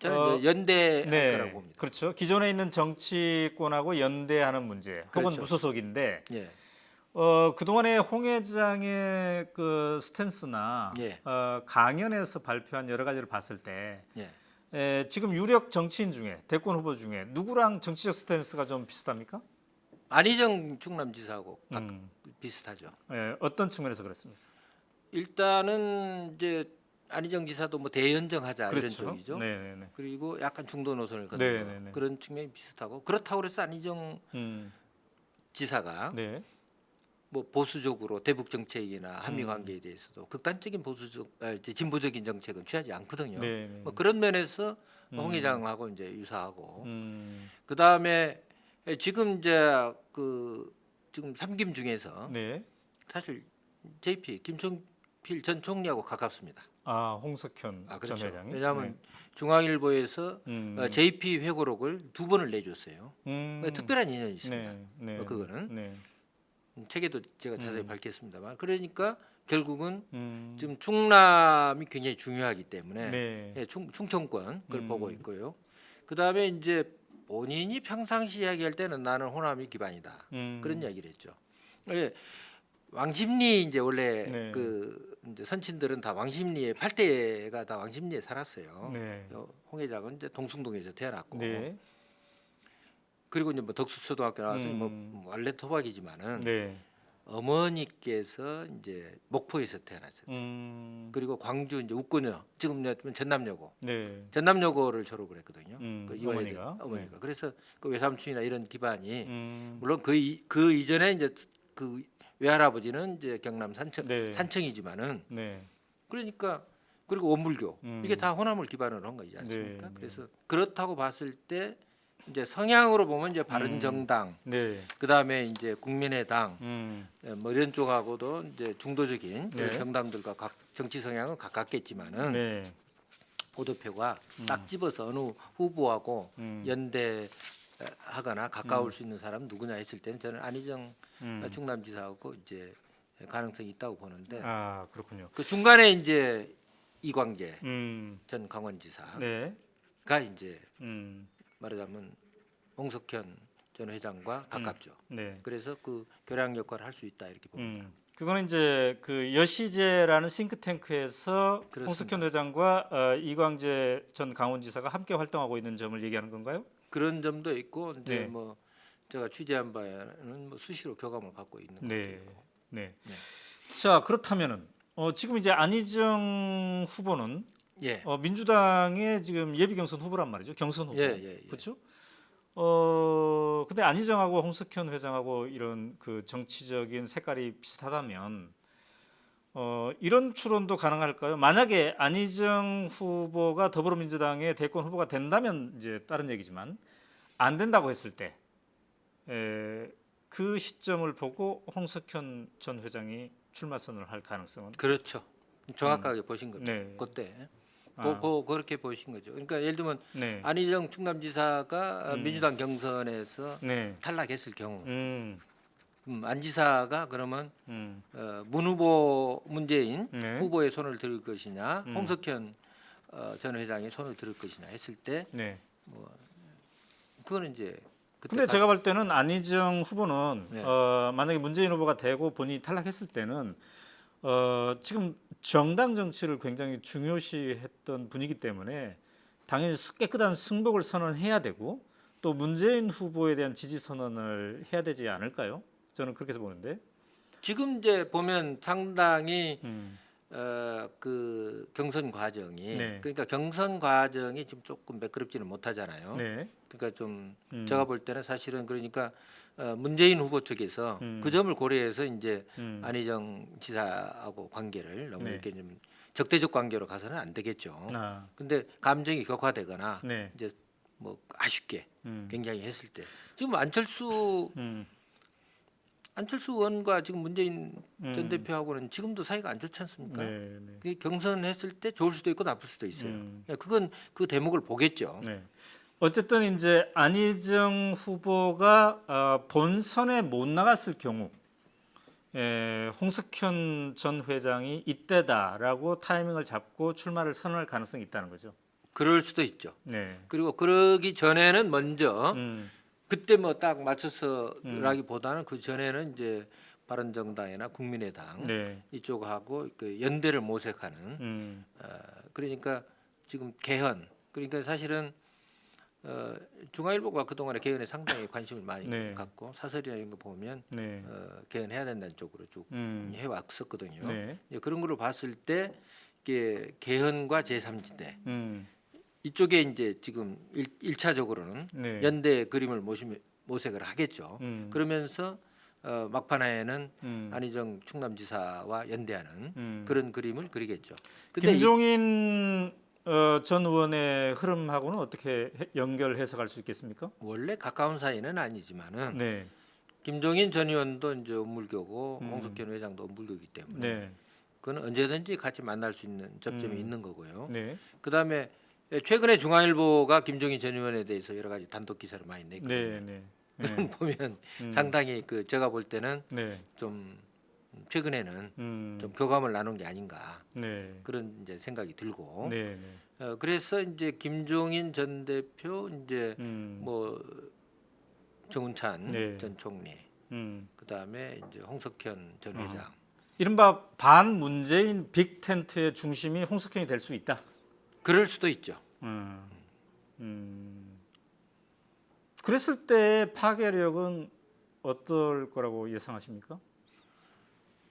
저는 이제 연대할 네, 거라고 봅니다. 그렇죠. 기존에 있는 정치권하고 연대하는 문제, 혹은 그렇죠. 무소속인데 예. 그동안의 홍 회장의 그 스탠스나 예. 강연에서 발표한 여러 가지를 봤을 때 예. 지금 유력 정치인 중에 대권 후보 중에 누구랑 정치적 스탠스가 좀 비슷합니까? 안희정 충남지사하고 비슷하죠. 어떤 측면에서 그렇습니까? 일단은 이제 안희정 지사도 뭐 대연정하자 그렇죠. 이런 쪽이죠. 네네네. 그리고 약간 중도 노선을 네네네. 걷는 거 그런 측면이 비슷하고 그렇다고 해서 안희정 지사가 네. 뭐 보수적으로 대북 정책이나 한미 관계에 대해서도 극단적인 이제 진보적인 정책은 취하지 않거든요. 네네. 뭐 그런 면에서 홍 회장하고 이제 유사하고 음. 그 다음에 지금 이제 지금 삼김 중에서 네. 사실 JP 김종필 전 총리하고 가깝습니다. 홍석현 그렇죠. 전 회장이. 왜냐하면 중앙일보에서 JP 회고록을 2번을 내줬어요. 특별한 인연이 있습니다. 네. 그거는 네. 책에도 제가 자세히 밝혔습니다만 그러니까 결국은 지금 음. 충남이 굉장히 중요하기 때문에 네. 예, 충청권 그걸 보고 있고요. 그 다음에 이제 본인이 평상시 이야기할 때는 나는 호남이 기반이다 그런 이야기를 했죠. 예, 왕십리 이제 원래 네. 그 이제 선친들은 다 왕십리에 8대가 다 왕십리에 살았어요. 네. 홍 회장은 이제 동숭동에서 태어났고 네. 그리고 이제 뭐 덕수초등학교 나와서 뭐 원래 토박이지만은 네. 어머니께서 이제 목포에서 태어났었죠. 그리고 광주 이제 웃고녀 지금 전남여고 네. 전남여고를 졸업을 했거든요. 어머니가. 어머니가 그래서 그 외삼촌이나 이런 기반이 음. 물론 그 이전에 이제 그 외할아버지는 이제 경남 네. 산청이지만은 네. 그러니까 그리고 원불교 이게 다 호남을 기반으로 한 거지 않습니까? 네. 그래서 그렇다고 봤을 때 이제 성향으로 보면 이제 바른정당 네. 그 다음에 이제 국민의당 뭐 이런 쪽하고도 이제 중도적인 네. 정당들과 각 정치 성향은 가깝겠지만은 네. 보도표가 딱 집어서 어느 후보하고 연대하거나 가까울 수 있는 사람 누구냐 했을 때는 저는 안희정 충남지사하고 이제 가능성이 있다고 보는데 그렇군요. 그 중간에 이제 이광재 전 강원지사가 네. 이제 말하자면 홍석현 전 회장과 가깝죠. 네. 그래서 그 교량 역할을 할 수 있다 이렇게 봅니다. 그거는 이제 그 여시제라는 싱크탱크에서 그렇습니다. 홍석현 회장과 이광재 전 강원지사가 함께 활동하고 있는 점을 얘기하는 건가요? 그런 점도 있고 이제 네. 뭐 제가 취재한 바에는 뭐 수시로 교감을 갖고 있는 것도 네. 있고. 네. 네. 자, 그렇다면은 지금 이제 안희정 후보는 예. 민주당의 지금 예비 경선 후보란 말이죠. 경선 후보. 예. 그렇죠? 근데 안희정하고 홍석현 회장하고 이런 그 정치적인 색깔이 비슷하다면 이런 추론도 가능할까요? 만약에 안희정 후보가 더불어민주당의 대권 후보가 된다면 이제 다른 얘기지만 안 된다고 했을 때 그 시점을 보고 홍석현 전 회장이 출마 선언을 할 가능성은 그렇죠. 정확하게 보신 거죠. 네. 그때 그렇게 보신 거죠. 그러니까 예를 들면 네. 안희정 충남지사가 민주당 경선에서 네. 탈락했을 경우 음. 안 지사가 그러면 문 후보 문재인 네. 후보의 손을 들을 것이냐 홍석현 전 회장이 손을 들을 것이냐 했을 때 네. 그거는 이제 근데 제가 볼 때는 안희정 후보는 네. 만약에 문재인 후보가 되고 본인이 탈락했을 때는 지금 정당 정치를 굉장히 중요시했던 분이기 때문에 당연히 깨끗한 승복을 선언해야 되고 또 문재인 후보에 대한 지지 선언을 해야 되지 않을까요? 저는 그렇게 보는데. 지금 이제 보면 상당히 음. 그 경선 과정이 네. 그러니까 경선 과정이 지금 조금 매끄럽지는 못하잖아요. 네. 그러니까 좀 제가 볼 때는 사실은 그러니까 문재인 후보 측에서 그 점을 고려해서 이제 안희정 지사하고 관계를 너무 네. 이렇게 좀 적대적 관계로 가서는 안 되겠죠. 아. 근데 감정이 격화되거나 네. 이제 뭐 아쉽게 음. 굉장히 했을 때 지금 안철수 의원과 지금 문재인 전 대표하고는 지금도 사이가 안 좋지 않습니까? 네. 네. 그 경선했을 때 좋을 수도 있고 나쁠 수도 있어요. 음. 그건 그 대목을 보겠죠. 네. 어쨌든 이제 안희정 후보가 본선에 못 나갔을 경우 홍석현 전 회장이 이때다라고 타이밍을 잡고 출마를 선언할 가능성이 있다는 거죠. 그럴 수도 있죠. 네. 그리고 그러기 전에는 먼저 음. 그때 뭐 딱 맞춰서라기보다는 그 전에는 이제 바른정당이나 국민의당 네. 이쪽하고 그 연대를 모색하는 그러니까 지금 개헌 그러니까 사실은 중앙일보가 그동안에 개헌에 상당히 관심을 많이 네. 갖고 사설이나 이런 거 보면 네. 개헌해야 된다는 쪽으로 쭉 해왔었거든요. 네. 그런 걸로 봤을 때 이게 개헌과 제3지대 음. 이쪽에 이제 지금 1차적으로는 네. 연대 그림을 모색을 하겠죠. 그러면서 막판에는 안희정 충남지사와 연대하는 그런 그림을 그리겠죠. 근데 김종인 전 의원의 흐름하고는 어떻게 연결 해석할 수 있겠습니까? 원래 가까운 사이는 아니지만은 네. 김종인 전 의원도 이제 엄물교고 홍석현 회장도 엄물교이기 때문에 네. 그건 언제든지 같이 만날 수 있는 접점이 있는 거고요. 네. 그다음에 최근에 중앙일보가 김종인 전 의원에 대해서 여러 가지 단독 기사를 많이 냈거든요. 네. 네. 그럼 보면 상당히 그 제가 볼 때는 네. 좀 최근에는 좀 네. 교감을 나눈 게 아닌가 네. 그런 이제 생각이 들고 네. 그래서 이제 김종인 전 대표 이제 뭐 정운찬 네. 전 총리 그다음에 이제 홍석현 전 회장 이른바 반 문재인 빅 텐트의 중심이 홍석현이 될 수 있다. 그럴 수도 있죠. 그랬을 때 파괴력은 어떨 거라고 예상하십니까?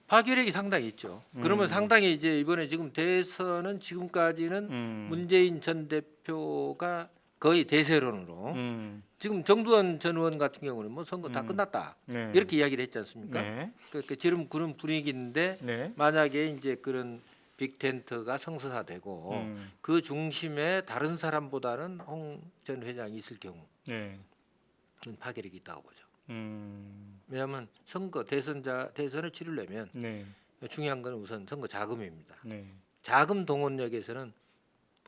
파괴력이 상당히 있죠. 그러면 상당히 이제 이번에 지금 대선은 지금까지는 문재인 전 대표가 거의 대세론으로 지금 정두원 전 의원 같은 경우는 뭐 선거 다 끝났다 네. 이렇게 이야기를 했지 않습니까? 네. 그러니까 지금 그런 분위기인데 네. 만약에 이제 그런 빅텐트가 성사되고 그 중심에 다른 사람보다는 홍 전 회장이 있을 경우 네. 는 파괴력이 있다고 보죠. 왜냐하면 대선을 치르려면 네. 중요한 건 우선 선거 자금입니다. 네. 자금 동원력에서는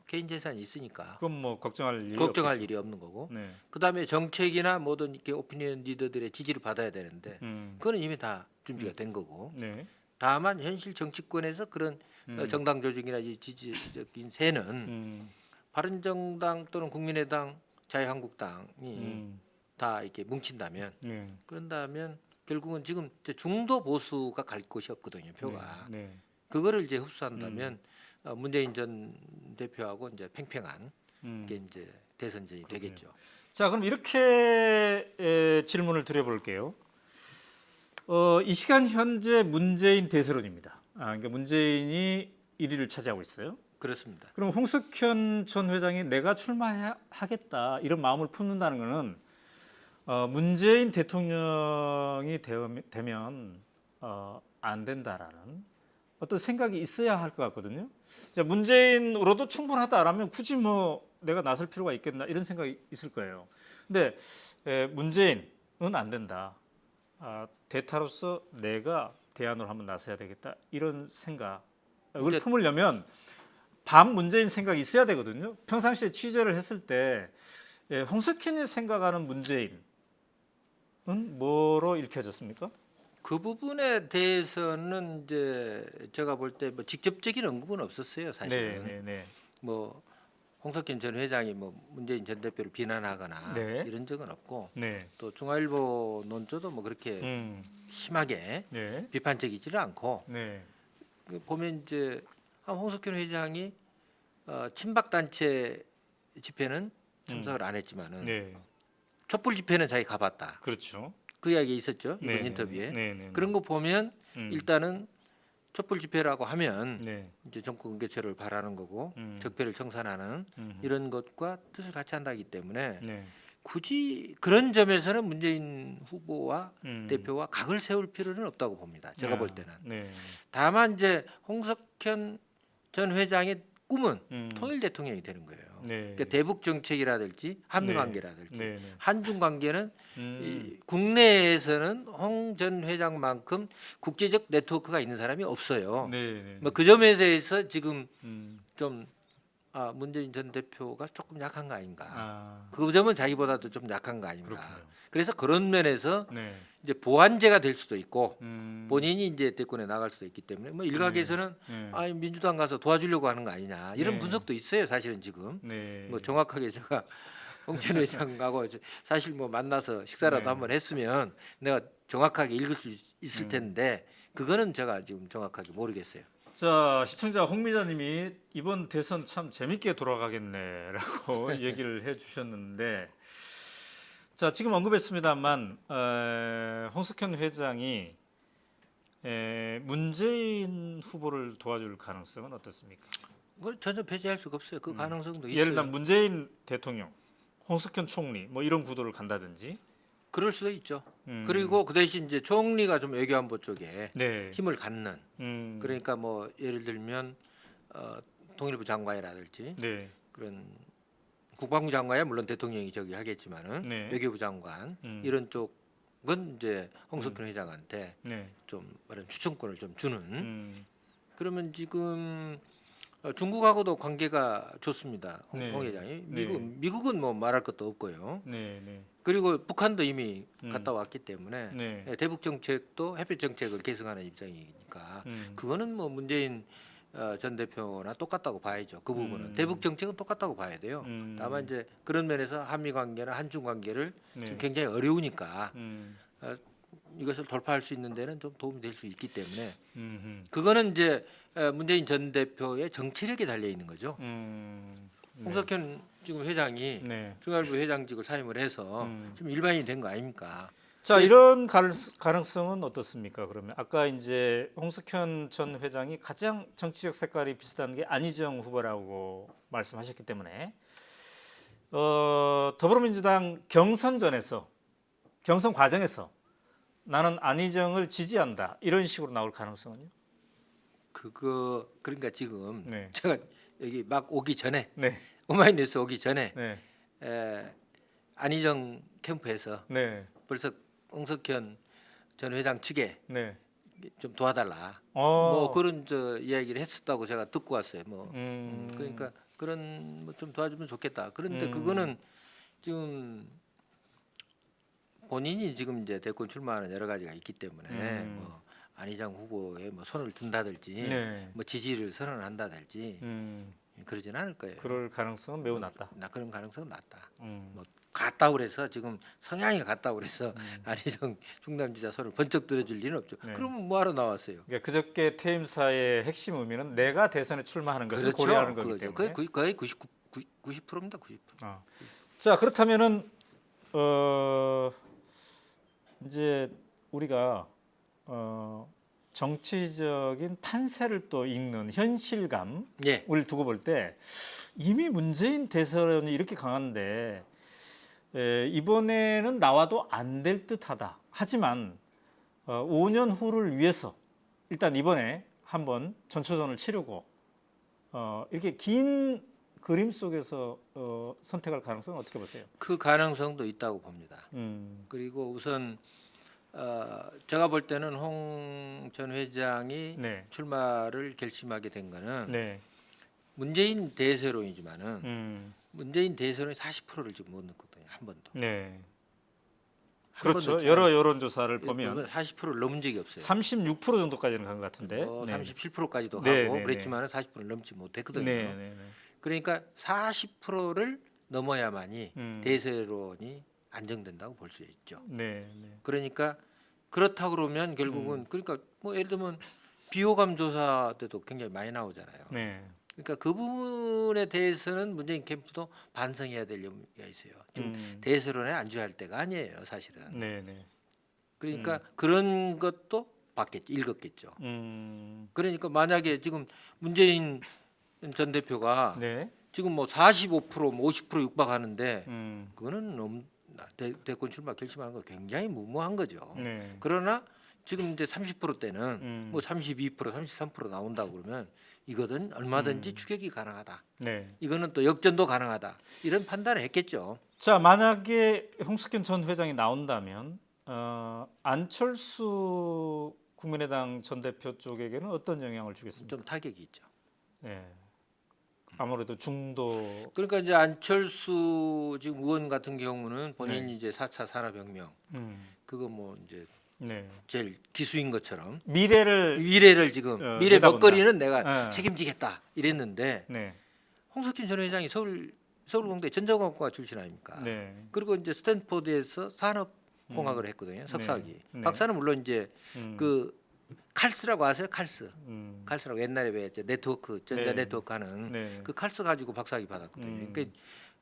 개인 재산이 있으니까 그건 뭐 걱정할 일이 없는 거고. 네. 그다음에 정책이나 모든 이렇게 오피니언 리더들의 지지를 받아야 되는데 그거는 이미 다 준비가 된 거고. 네. 다만 현실 정치권에서 그런 정당 조직이나 이 지지적인 세는 바른정당 또는 국민의당, 자유한국당이 다 이렇게 뭉친다면 네. 그런다면 결국은 지금 이제 중도 보수가 갈 곳이 없거든요. 표가. 네. 그거를 이제 흡수한다면 문재인 전 대표하고 이제 팽팽한 게 이제 대선전이 되겠죠. 자, 그럼 이렇게 질문을 드려볼게요. 이 시간 현재 문재인 대세론입니다. 그러니까 문재인이 1위를 차지하고 있어요. 그렇습니다. 그럼 홍석현 전 회장이 내가 출마하겠다 이런 마음을 품는다는 것은 문재인 대통령이 되면 안 된다라는 어떤 생각이 있어야 할 것 같거든요. 자, 문재인으로도 충분하다라면 굳이 뭐 내가 나설 필요가 있겠나 이런 생각이 있을 거예요. 근데 문재인은 안 된다. 대타로서 내가 대안으로 한번 나서야 되겠다 이런 생각을 품으려면 반 문재인 생각이 있어야 되거든요. 평상시에 취재를 했을 때 홍석현이 생각하는 문재인은 뭐로 읽혀졌습니까? 그 부분에 대해서는 이제 제가 볼 때 뭐 직접적인 언급은 없었어요. 사실은 네. 뭐 홍석현 전 회장이 뭐 문재인 전 대표를 비난하거나 네. 이런 적은 없고 네. 또 중앙일보 논조도 뭐 그렇게 심하게 네. 비판적이지는 않고 네. 그 보면 이제 홍석현 회장이 친박 단체 집회는 참석을 안 했지만은 네. 촛불 집회는 자기 가봤다. 그렇죠. 그 이야기 있었죠 이번 네. 인터뷰에. 네. 네. 그런 거 보면 음. 일단은 촛불 집회라고 하면 네. 이제 정권 개최를 바라는 거고 음. 적폐를 청산하는 음. 이런 것과 뜻을 같이 한다기 때문에 네. 굳이 그런 점에서는 문재인 후보와 음. 대표와 각을 세울 필요는 없다고 봅니다. 제가 아, 볼 때는. 네. 다만 이제 홍석현 전 회장의 꿈은 통일 대통령이 되는 거예요. 네. 그러니까 대북 정책이라든지 한미 네. 관계라든지 네. 네. 한중 관계는 음. 이 국내에서는 홍 전 회장만큼 국제적 네트워크가 있는 사람이 없어요. 네. 네. 뭐 그 점에 대해서 지금 음. 좀 문재인 전 대표가 조금 약한 거 아닌가. 아. 그 점은 자기보다도 좀 약한 거 아닌가. 그렇군요. 그래서 그런 면에서 네. 이제 보완제가 될 수도 있고 음. 본인이 이제 대권에 나갈 수도 있기 때문에 뭐 일각에서는 네. 민주당 가서 도와주려고 하는 거 아니냐 이런 네. 분석도 있어요. 사실은 지금 네. 뭐 정확하게 제가 홍 전 회장하고 사실 뭐 만나서 식사라도 네. 한번 했으면 내가 정확하게 읽을 수 있을 음. 텐데 그거는 제가 지금 정확하게 모르겠어요. 자, 시청자 홍미자님이 이번 대선 참 재밌게 돌아가겠네라고 얘기를 해주셨는데, 자 지금 언급했습니다만 홍석현 회장이 문재인 후보를 도와줄 가능성은 어떻습니까? 그걸 전혀 배제할 수가 없어요. 그 가능성도 있어요. 예를 들면 문재인 대통령, 홍석현 총리 뭐 이런 구도를 간다든지. 그럴 수도 있죠. 그리고 그 대신 이제 총리가 좀 외교안보 쪽에 네. 힘을 갖는. 그러니까 뭐 예를 들면 통일부 장관이라든지 네. 그런 국방부 장관이야 물론 대통령이 저기 하겠지만은 네. 외교부 장관 이런 쪽은 이제 홍석현 회장한테 네. 좀 말하면 추천권을 좀 주는. 그러면 그러면 지금 중국하고도 관계가 좋습니다. 네. 홍 회장이 네. 미국은 뭐 말할 것도 없고요. 네. 네. 그리고 북한도 이미 갔다 왔기 때문에 네. 대북 정책도 햇볕 정책을 계승하는 입장이니까 그거는 뭐 문재인 전 대표나 똑같다고 봐야죠. 그 부분은 대북 정책은 똑같다고 봐야 돼요. 다만 이제 그런 면에서 한미 관계나 한중 관계를 네. 지금 굉장히 어려우니까 음. 이것을 돌파할 수 있는 데는 좀 도움이 될 수 있기 때문에 음. 그거는 이제 문재인 전 대표의 정치력에 달려 있는 거죠. 네. 홍석현 지금 회장이 네. 중앙일보 회장직을 사임을 해서 지금 일반인이 된 거 아닙니까? 자, 이런 가능성은 어떻습니까? 그러면 아까 이제 홍석현 전 회장이 가장 정치적 색깔이 비슷한 게 안희정 후보라고 말씀하셨기 때문에 더불어민주당 경선전에서 경선 과정에서 나는 안희정을 지지한다 이런 식으로 나올 가능성은요? 그거 그러니까 지금 네. 제가 여기 막 오기 전에 네. 오마이뉴스 오기 전에 네. 안희정 캠프에서 네. 벌써 홍석현 전 회장 측에 네. 좀 도와달라 어. 뭐 그런 저 이야기를 했었다고 제가 듣고 왔어요. 뭐 그러니까 그런 뭐 좀 도와주면 좋겠다. 그런데 그거는 지금 본인이 지금 이제 대권 출마하는 여러 가지가 있기 때문에 뭐 안희정 후보에 뭐 손을 든다든지 네. 뭐 지지를 선언한다든지 그러지는 않을 거예요. 그럴 가능성은 매우 낮다. 나 그런 가능성은 낮다. 음. 뭐 같다고 그래서 지금 성향이 같다고 그래서 안희정 충남지사 손을 번쩍 들어줄 리는 없죠. 네. 그러면 뭐하러 나왔어요? 그러니까 그저께 퇴임사의 핵심 의미는 내가 대선에 출마하는 것을 그렇죠. 고려하는 거기 그거죠. 때문에. 거의 90%입니다. 90%. 자, 그렇다면은 이제 우리가 정치적인 판세를 또 읽는 현실감을 예. 두고 볼 때 이미 문재인 대선이 이렇게 강한데 이번에는 나와도 안 될 듯하다. 하지만 5년 후를 위해서 일단 이번에 한번 전초전을 치르고 이렇게 긴 그림 속에서 선택할 가능성은 어떻게 보세요? 그 가능성도 있다고 봅니다. 그리고 우선 제가 볼 때는 홍 전 회장이 네. 출마를 결심하게 된 거는 네. 문재인 대세론이지만은 문재인 대세론이 40%를 지금 못 넣거든요. 한 번도. 네. 한 그렇죠. 번도 여러 여론조사를 보면 40%를 넘은 적이 없어요. 36% 정도까지는 간 것 같은데. 37%까지도 네, 가고 네, 그랬지만은 40%를 넘지 못했거든요. 네, 네, 네. 그러니까 40%를 넘어야만이 음. 대세론이 안정된다고 볼 수 있죠. 네, 네. 그러니까 그렇다 그러면 결국은 그러니까 뭐 예를 들면 비호감 조사 때도 굉장히 많이 나오잖아요. 네. 그러니까 그 부분에 대해서는 문재인 캠프도 반성해야 될 염려가 있어요. 지금 음. 대세론에 안주할 때가 아니에요, 사실은. 네, 네. 그러니까 그런 것도 봤겠죠, 읽었겠죠. 그러니까 만약에 지금 문재인 전 대표가 네. 지금 뭐 45%, 뭐 50% 육박하는데 그거는 대권 출마 결심하는 거 굉장히 무모한 거죠. 네. 그러나 지금 이제 30%대는 뭐 32%, 33% 나온다고 그러면 이거는 얼마든지 추격이 가능하다. 네. 이거는 또 역전도 가능하다. 이런 판단을 했겠죠. 자, 만약에 홍석현 전 회장이 나온다면 안철수 국민의당 전 대표 쪽에게는 어떤 영향을 주겠습니까? 좀 타격이 있죠. 네. 아무래도 중도. 그러니까 이제 안철수 지금 의원 같은 경우는 본인이 네. 이제 4차 산업혁명 그거 뭐 이제 네. 제일 기수인 것처럼 미래를 지금 내다본다. 먹거리는 내가 네. 책임지겠다 이랬는데 네. 홍석현 전 회장이 서울공대 전자공학과 출신 아닙니까? 네. 그리고 이제 스탠포드에서 산업공학을 했거든요. 석사학위. 네. 박사는 물론 이제 그 칼스라고 아세요? 칼스. 음. 칼스라고 옛날에 왜 이제 네트워크 전자 네. 네트워크 하는 네. 그 칼스 가지고 박사학위 받았거든요.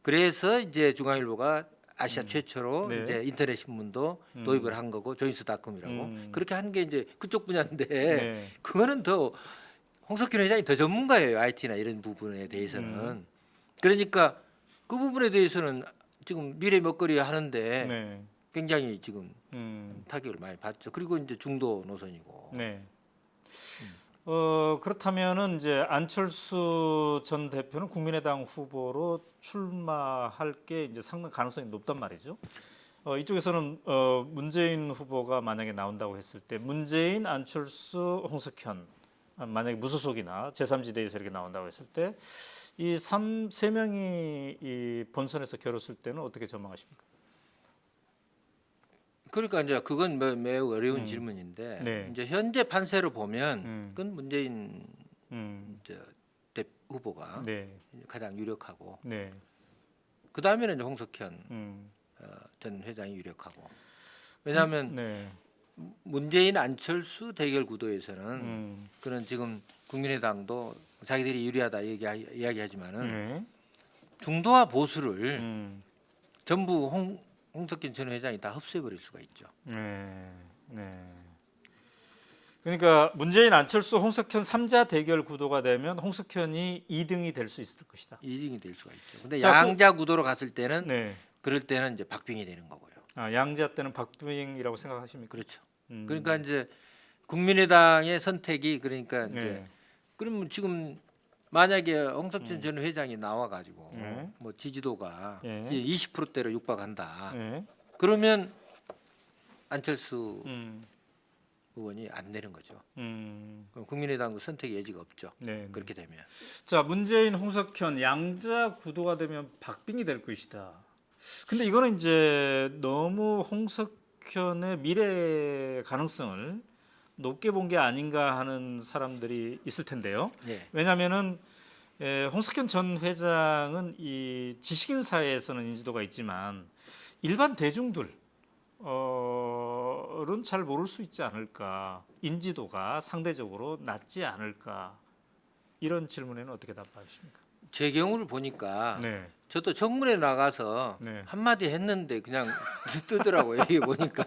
그래서 이제 중앙일보가 아시아 최초로 네. 이제 인터넷 신문도 도입을 한 거고 조인스닷컴이라고 그렇게 한 게 이제 그쪽 분야인데 네. 그거는 더 홍석현 회장이 더 전문가예요. IT나 이런 부분에 대해서는. 그러니까 그 부분에 대해서는 지금 미래 먹거리 하는데 네. 굉장히 지금 타격을 많이 받죠. 그리고 이제 중도 노선이고. 네. 그렇다면은 이제 안철수 전 대표는 국민의당 후보로 출마할 게 이제 상당 가능성이 높단 말이죠. 이쪽에서는 문재인 후보가 만약에 나온다고 했을 때 문재인, 안철수, 홍석현 만약에 무소속이나 제3지대에서 이렇게 나온다고 했을 때 이 세 명이 이 본선에서 겨뤘을 때는 어떻게 전망하십니까? 그러니까 이제 그건 매우 어려운 질문인데 네. 이제 현재 판세로 보면 그건 문재인 이제 후보가 네. 가장 유력하고 네. 그 다음에는 이제 홍석현 전 회장이 유력하고 왜냐하면 네. 문재인 안철수 대결 구도에서는 그런 지금 국민의당도 자기들이 유리하다 이야기하지만은 네. 중도와 보수를 전부 홍석현 전 회장이 다 흡수해버릴 수가 있죠. 네. 네. 그러니까 문재인, 안철수, 홍석현 3자 대결 구도가 되면 홍석현이 2등이 될 수 있을 것이다. 2등이 될 수가 있죠. 근데 자, 양자 구도로 갔을 때는 네. 그럴 때는 이제 박빙이 되는 거고요. 양자 때는 박빙이라고 생각하십니까? 그렇죠. 그러니까 이제 국민의당의 선택이 그러니까 이제 네. 그러면 지금 만약에 홍석천 전 회장이 나와가지고 네. 뭐 지지도가 네. 이제 20%대로 육박한다. 네. 그러면 안철수 음. 의원이 안 되는 거죠. 음. 그럼 국민의당도 선택의 여지가 없죠. 네. 그렇게 되면. 자, 문재인, 홍석현 양자 구도가 되면 박빙이 될 것이다. 근데 이거는 이제 너무 홍석현의 미래 가능성을 높게 본 게 아닌가 하는 사람들이 있을 텐데요. 네. 왜냐하면은 홍석현 전 회장은 이 지식인 사회에서는 인지도가 있지만 일반 대중들은 잘 모를 수 있지 않을까, 인지도가 상대적으로 낮지 않을까, 이런 질문에는 어떻게 답하십니까? 제 경우를 보니까 네, 저도 청문회 나가서 네. 한마디 했는데 그냥 뜨더라고요. 이게 보니까.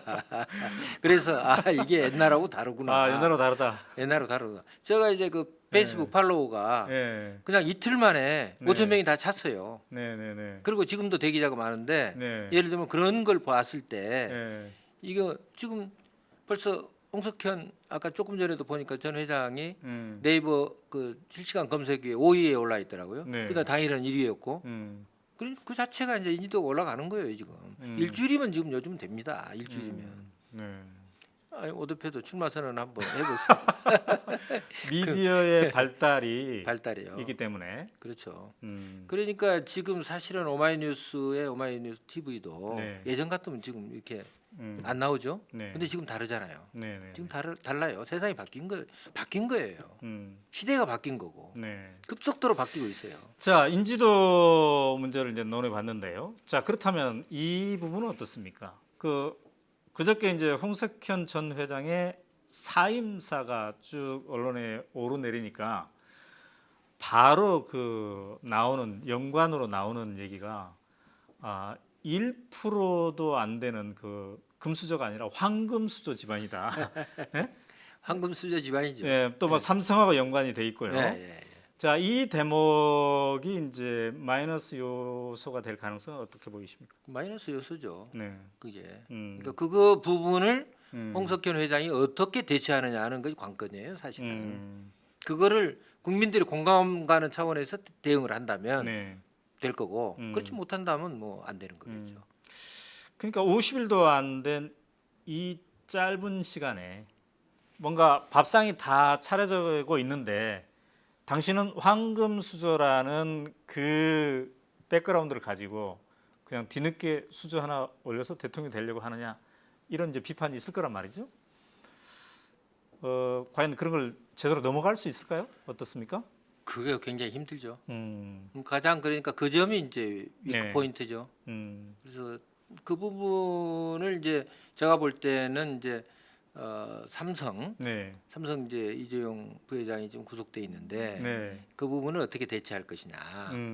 그래서 이게 옛날하고 다르구나. 아, 옛날하고 다르다. 옛날하고 다르구나. 제가 이제 그 페이스북 팔로우가 네, 그냥 이틀 만에 네. 5천 명이 다 찼어요. 네, 네, 네. 그리고 지금도 대기자가 많은데 네. 예를 들면 그런 걸 봤을 때 네. 이거 지금 벌써 홍석현 아까 조금 전에도 보니까 전 회장이 음. 네이버 그 실시간 검색에 5위에 올라 있더라고요. 네. 그다음 당일은 1위였고 그 자체가 이제 인지도가 올라가는 거예요 지금. 일주일이면 지금 요즘 됩니다. 일주일이면. 네. 아니, 오 대표도 출마 선언 한번 해보세요. 미디어의 발달이 발달이요. 있기 때문에. 그렇죠. 음. 그러니까 지금 사실은 오마이뉴스의 오마이뉴스 TV도 네. 예전 같으면 지금 이렇게 음. 안 나오죠. 네. 근데 지금 다르잖아요. 네, 네. 지금 달라요. 세상이 바뀐 거예요. 음. 시대가 바뀐 거고 네. 급속도로 바뀌고 있어요. 자, 인지도 문제를 이제 논해 봤는데요. 자, 그렇다면 이 부분은 어떻습니까? 그저께 이제 홍석현 전 회장의 사임사가 쭉 언론에 오르내리니까 바로 연관으로 나오는 얘기가 1%도 안 되는 금수저가 아니라 황금수저 집안이다. 황금 수저 집안이죠. 예, 또 뭐 삼성하고 연관이 돼 있고요. 예, 예. 자, 이 대목이 이제 마이너스 요소가 될 가능성은 어떻게 보이십니까? 마이너스 요소죠. 네. 그게. 음. 그러니까 그거 부분을 음. 홍석현 회장이 어떻게 대처하느냐 하는 것이 관건이에요, 사실은. 음. 그거를 국민들이 공감 가는 차원에서 대응을 한다면 네. 될 거고 그렇지 음. 못한다면 뭐 안 되는 거겠죠. 그러니까 50일도 안 된 이 짧은 시간에 뭔가 밥상이 다 차려지고 있는데 당신은 황금수저라는 그 백그라운드를 가지고 그냥 뒤늦게 수저 하나 올려서 대통령이 되려고 하느냐 이런 이제 비판이 있을 거란 말이죠. 과연 그런 걸 제대로 넘어갈 수 있을까요? 어떻습니까? 그게 굉장히 힘들죠. 음. 가장 그러니까 그 점이 이제 위크 네. 포인트죠. 음. 그래서 그 부분을 이제 제가 볼 때는 이제 삼성 네. 이제 이재용 부회장이 지금 구속돼 있는데 네. 그 부분을 어떻게 대처할 것이냐.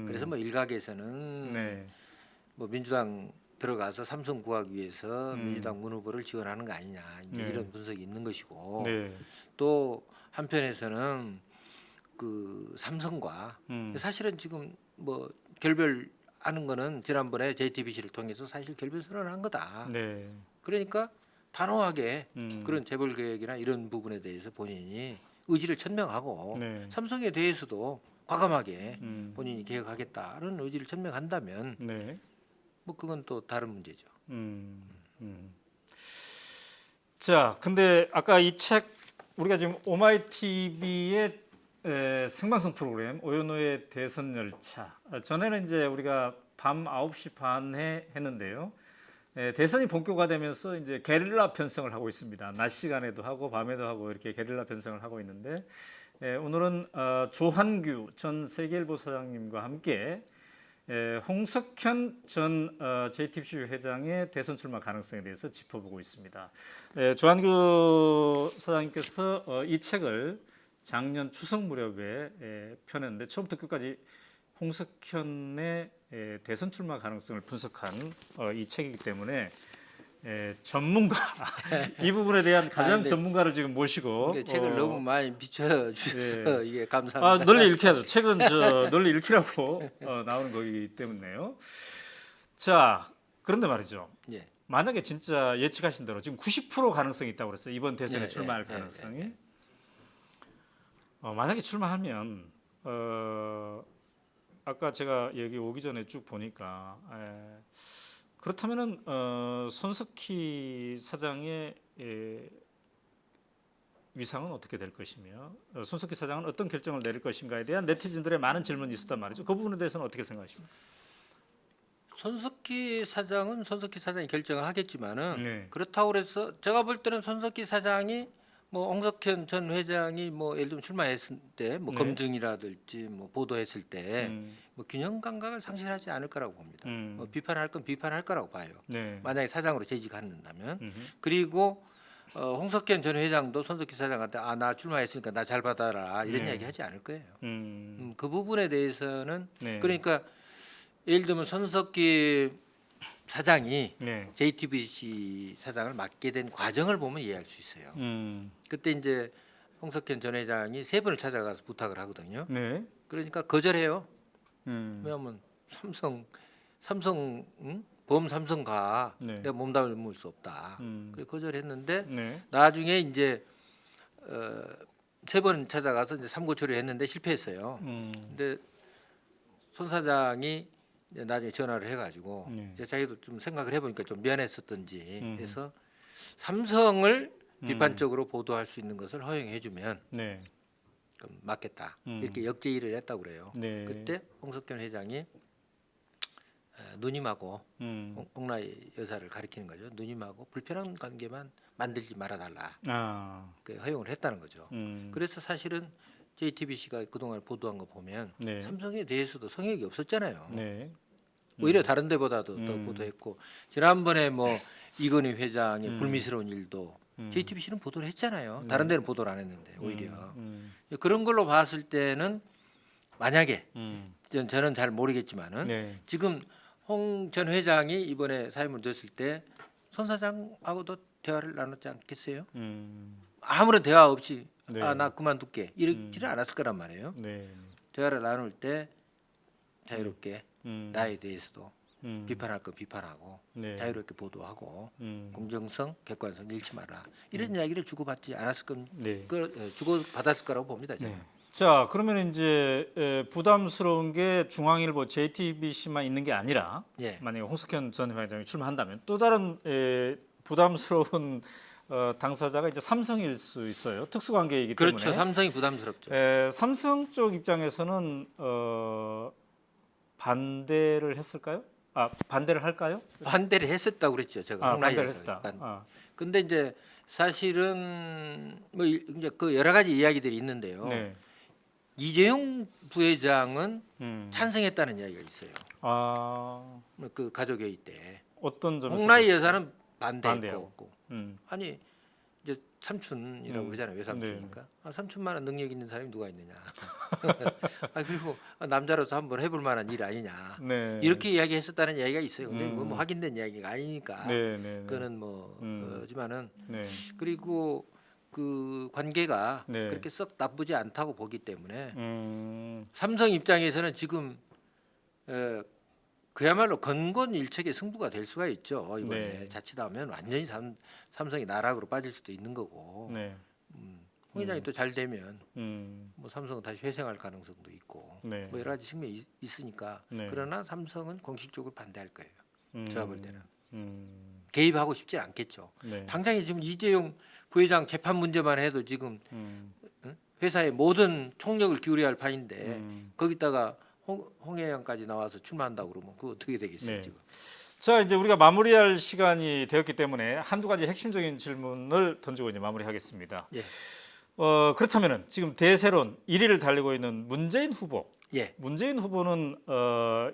그래서 뭐 일각에서는 네. 뭐 민주당 들어가서 삼성 구하기 위해서 음. 민주당 문 후보를 지원하는 거 아니냐 이제 네. 이런 분석이 있는 것이고 네. 또 한편에서는 그 삼성과 사실은 지금 뭐 결별하는 거는 지난번에 JTBC를 통해서 사실 결별 선언한 거다. 네. 그러니까 단호하게 음. 그런 재벌 계획이나 이런 부분에 대해서 본인이 의지를 천명하고 네. 삼성에 대해서도 과감하게 음. 본인이 계획하겠다는 의지를 천명한다면 네. 뭐 그건 또 다른 문제죠. 자, 근데 아까 이 책 우리가 지금 오마이TV의 생방송 프로그램 오연호의 대선 열차 전에는 이제 우리가 밤 9시 반에 했는데요. 대선이 본격화되면서 이제 게릴라 편성을 하고 있습니다. 낮 시간에도 하고 밤에도 하고 이렇게 게릴라 편성을 하고 있는데 오늘은 조한규 전 세계일보 사장님과 함께 홍석현 전 JTBC 회장의 대선 출마 가능성에 대해서 짚어보고 있습니다. 조한규 사장님께서 이 책을 작년 추석 무렵에 펴냈는데 처음부터 끝까지 홍석현의 대선 출마 가능성을 분석한 이 책이기 때문에 전문가 이 부분에 대한 가장 근데 전문가를 지금 모시고 책을 너무 많이 비춰주셔서 이게 감사합니다. 널리 읽혀야죠. 책은 널리 읽히라고 나오는 거기 때문에요. 자, 그런데 말이죠. 예. 만약에 진짜 예측하신 대로 지금 90% 가능성이 있다고 그랬어요. 이번 대선에 예, 출마할 예, 가능성이. 예, 만약에 출마하면 아까 제가 여기 오기 전에 쭉 보니까 그렇다면은 손석희 사장의 위상은 어떻게 될 것이며 손석희 사장은 어떤 결정을 내릴 것인가에 대한 네티즌들의 많은 질문이 있었단 말이죠. 그 부분에 대해서는 어떻게 생각하십니까? 손석희 사장은 손석희 사장이 결정을 하겠지만은 네. 그렇다고 해서 제가 볼 때는 손석희 사장이 뭐 홍석현 전 회장이 뭐 예를 들면 출마했을 때 뭐 네. 검증이라든지 뭐 보도했을 때 뭐 음, 균형 감각을 상실하지 않을 거라고 봅니다. 음. 뭐 비판할 건 비판할 거라고 봐요. 네. 만약에 사장으로 재직한다면 음흠. 그리고 홍석현 전 회장도 손석희 사장한테 나 출마했으니까 나 잘 받아라 이런 네. 이야기 하지 않을 거예요. 음, 그 부분에 대해서는 네. 그러니까 예를 들면 손석희 사장이 네. JTBC 사장을 맡게 된 과정을 보면 이해할 수 있어요. 그때 이제 홍석현 전 회장이 세 번을 찾아가서 부탁을 하거든요. 네. 그러니까 거절해요. 음, 왜냐하면 삼성 범 삼성가 네. 내가 몸담을 수 없다. 그래 거절했는데 네. 나중에 이제 세 번 찾아가서 이제 삼고 처리했는데 실패했어요. 근데 손 사장이 이제 나중에 전화를 해가지고 네. 이제 자기도 좀 생각을 해보니까 좀 미안했었던지 음. 해서 삼성을 비판적으로 보도할 수 있는 것을 허용해주면 네. 그럼 맞겠다. 이렇게 역제의를 했다고 그래요. 네. 그때 홍석현 회장이 누님하고 홍라희 여사를 가리키는 거죠. 누님하고 불편한 관계만 만들지 말아달라. 아. 그 허용을 했다는 거죠. 그래서 사실은 JTBC가 그동안 보도한 거 보면 네. 삼성에 대해서도 성역이 없었잖아요. 네. 오히려 다른 데보다도 더 보도했고 지난번에 뭐 이건희 회장의 불미스러운 일도 JTBC는 보도를 했잖아요. 다른 데는 보도를 안 했는데 오히려 그런 걸로 봤을 때는 만약에 저는 잘 모르겠지만은 네. 지금 홍 전 회장이 이번에 사임을 뒀을 때 손 사장하고도 대화를 나눴지 않겠어요? 아무런 대화 없이 네. 아 나 그만둘게 이러지는 않았을 거란 말이에요. 네. 대화를 나눌 때 자유롭게 나에 대해서도 음. 비판할 거 비판하고 네. 자유롭게 보도하고 음. 공정성, 객관성 잃지 마라 이런 이야기를 주고받지 않았을 건 네. 주고받았을 거라고 봅니다. 저는. 네. 자, 그러면 이제 부담스러운 게 중앙일보, JTBC만 있는 게 아니라 예. 만약에 홍석현 전 회장이 출마한다면 또 다른 부담스러운 당사자가 이제 삼성일 수 있어요. 특수관계이기 그렇죠. 때문에. 삼성이 부담스럽죠. 삼성 쪽 입장에서는 반대를 했을까요? 아, 반대를 할까요? 반대를 했었다고 그랬죠. 제가 아, 홍라이에서. 반대를 했다. 아, 근데 이제 사실은 뭐 이제 그 여러 가지 이야기들이 있는데요. 네. 이재용 부회장은 음. 찬성했다는 이야기가 있어요. 아, 그 가족회의 때 어떤 점에서? 홍라이 그랬어요? 여사는 반대했고 반대하고. 아니 이제 삼촌이라고 그러잖아요. 외삼촌이니까 아, 삼촌만한 능력 있는 사람이 누가 있느냐. 아 그리고 남자로서 한번 해볼 만한 일 아니냐. 네. 이렇게 이야기했었다는 이야기가 있어요. 근데 뭐 확인된 이야기가 아니니까 네, 네, 네. 그거는 뭐 하지만은 네. 그리고 그 관계가 네. 그렇게 썩 나쁘지 않다고 보기 때문에 음. 삼성 입장에서는 지금 그야말로 건건일척의 승부가 될 수가 있죠. 이번에 네. 자칫하면 완전히 삼성이 나락으로 빠질 수도 있는 거고 네. 홍 회장이 또 잘 되면 음. 뭐 삼성은 다시 회생할 가능성도 있고 네. 뭐 여러 가지 측면이 있으니까 네. 그러나 삼성은 공식적으로 반대할 거예요. 제가 볼 때는 음. 개입하고 싶지 않겠죠. 네. 당장에 지금 이재용 부회장 재판 문제만 해도 지금 음. 회사의 모든 총력을 기울여야 할 판인데 음. 거기다가 홍 회장까지 나와서 출마한다고 그러면 그거 어떻게 되겠어요 네. 지금? 자, 이제 우리가 마무리할 시간이 되었기 때문에 한두 가지 핵심적인 질문을 던지고 이제 마무리하겠습니다. 예. 그렇다면은 지금 대세론 1위를 달리고 있는 문재인 후보. 예. 문재인 후보는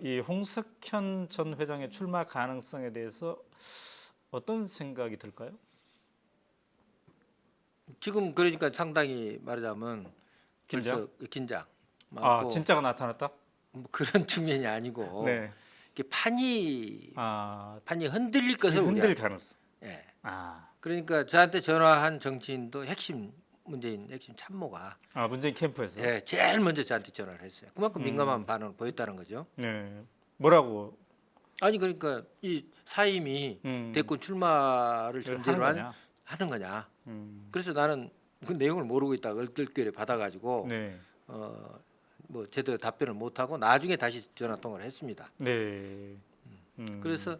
이 홍석현 전 회장의 출마 가능성에 대해서 어떤 생각이 들까요? 지금 그러니까 상당히 말하자면 긴장? 벌써 긴장. 아, 많고 진짜가 나타났다? 뭐 그런 측면이 아니고 네. 이게 판이 아, 흔들릴 것을 흔들 우려하죠. 가능성. 예. 아, 그러니까 저한테 전화한 정치인도 문재인 핵심 참모가 문재인 캠프에서. 예, 제일 먼저 저한테 전화를 했어요. 그만큼 민감한 반응을 보였다는 거죠. 네. 뭐라고 아니 그러니까 이 사임이 대권 출마를 전제로 하는 거냐? 하는 거냐. 음. 그래서 나는 그 내용을 모르고 있다가 얼떨결에 받아가지고 네. 뭐 제대로 답변을 못하고 나중에 다시 전화 통화를 했습니다. 네. 그래서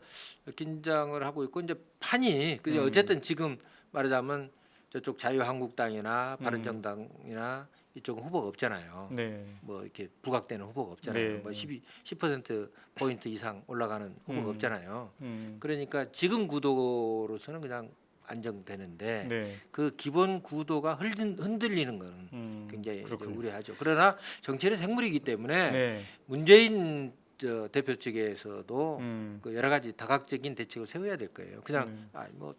긴장을 하고 있고 이제 판이 그냥 어쨌든 지금 말하자면 저쪽 자유한국당이나 바른정당이나 이쪽은 후보가 없잖아요. 네. 뭐 이렇게 부각되는 후보가 없잖아요. 네. 뭐 10% 포인트 이상 올라가는 후보가 없잖아요. 음. 그러니까 지금 구도로서는 그냥 안정되는데 네. 그 기본 구도가 흔들리는 거는 굉장히 이제 그렇군요. 우려하죠. 그러나 정치의 생물이기 때문에 네. 문재인 대표 측에서도 음. 그 여러 가지 다각적인 대책을 세워야 될 거예요. 그냥 뭐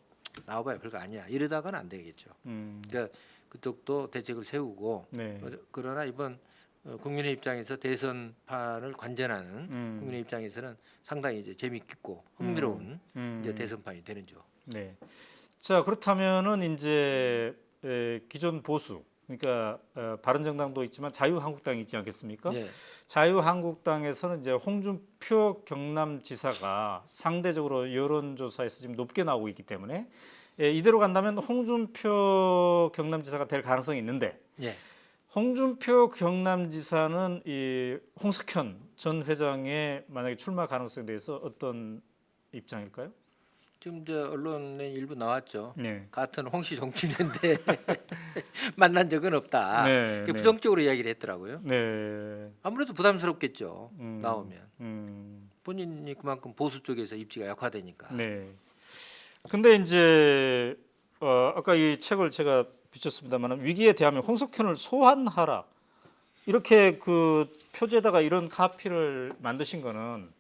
나와봐야 별거 아니야 이러다가는 안 되겠죠. 그러니까 그쪽도 대책을 세우고 네. 그러나 이번 국민의 입장에서 대선판을 관전하는 국민의 입장에서는 상당히 이제 재미있고 흥미로운 이제 대선판이 되는죠. 네. 자, 그렇다면은 이제 기존 보수, 그러니까 바른정당도 있지만 자유한국당이 있지 않겠습니까? 예. 자유한국당에서는 이제 홍준표 경남지사가 상대적으로 여론조사에서 지금 높게 나오고 있기 때문에 이대로 간다면 홍준표 경남지사가 될 가능성이 있는데 예. 홍준표 경남지사는 이 홍석현 전 회장의 만약에 출마 가능성에 대해서 어떤 입장일까요? 지금 저 언론에 일부 나왔죠. 네. 같은 홍씨 정치인인데 만난 적은 없다. 네, 이렇게 네. 부정적으로 이야기를 했더라고요. 네. 아무래도 부담스럽겠죠. 나오면 음. 본인이 그만큼 보수 쪽에서 입지가 약화되니까. 네. 근데 이제 아까 이 책을 제가 비췄습니다만 위기에 대하면 홍석현을 소환하라 이렇게 그 표지에다가 이런 카피를 만드신 거는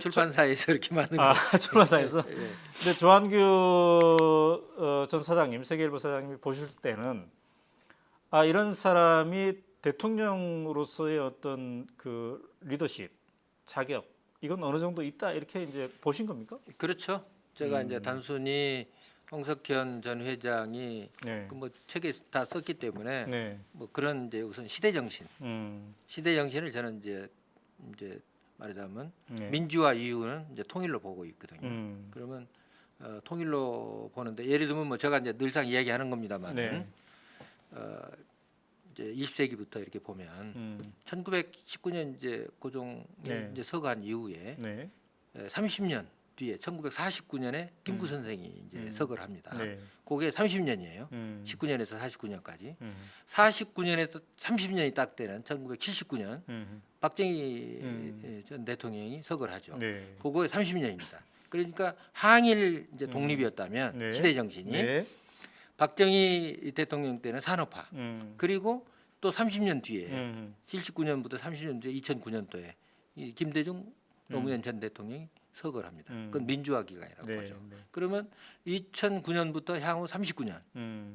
출판사에서 이렇게 만든 아, 거. 출판사에서. 예. 근데 조한규 전 사장님, 세계일보 사장님이 보실 때는 이런 사람이 대통령으로서의 어떤 그 리더십, 자격 이건 어느 정도 있다 이렇게 이제 보신 겁니까? 그렇죠. 제가 이제 단순히 홍석현 전 회장이 네. 그 뭐 책에 다 썼기 때문에 네. 뭐 그런 이제 우선 시대 정신, 시대 정신을 저는 이제 말하자면 네. 민주화 이유는 이제 통일로 보고 있거든요. 그러면 통일로 보는데 예를 들면 뭐 제가 이제 늘상 이야기하는 겁니다만 네. 이제 20세기부터 이렇게 보면 1919년 이제 고종이 네. 이제 서거한 이후에 네. 30년 뒤에 1949년에 김구 선생이 이제 서거를 합니다. 네. 그게 30년이에요. 19년에서 49년까지. 49년에서 30년이 딱 되는 1979년 박정희 전 대통령이 서거를 하죠. 네. 그거에 30년입니다. 그러니까 항일 이제 독립이었다면 네. 시대 정신이 네. 박정희 대통령 때는 산업화. 그리고 또 30년 뒤에 79년부터 30년 뒤에 2009년도에 이 김대중 노무현 전 대통령이 서거를 합니다. 그건 민주화 기간이라고 네. 보죠. 네. 그러면 2009년부터 향후 39년,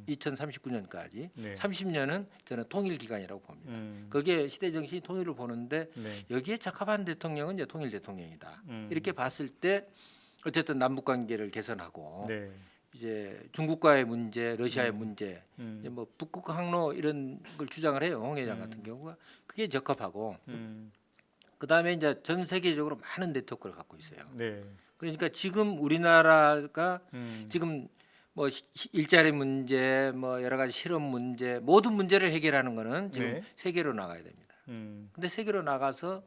2039년까지 네. 30년은 저는 통일 기간이라고 봅니다. 그게 시대 정신이 통일을 보는데 네. 여기에 적합한 대통령은 이제 통일 대통령이다. 이렇게 봤을 때 어쨌든 남북 관계를 개선하고 네. 이제 중국과의 문제, 러시아의 문제, 이제 뭐 북극 항로 이런 걸 주장을 해요. 홍 회장 같은 경우가 그게 적합하고 그 다음에 이제 전 세계적으로 많은 네트워크를 갖고 있어요. 네. 그러니까 지금 우리나라가 지금 뭐 일자리 문제, 뭐 여러 가지 실업 문제, 모든 문제를 해결하는 거는 지금 네. 세계로 나가야 됩니다. 근데 세계로 나가서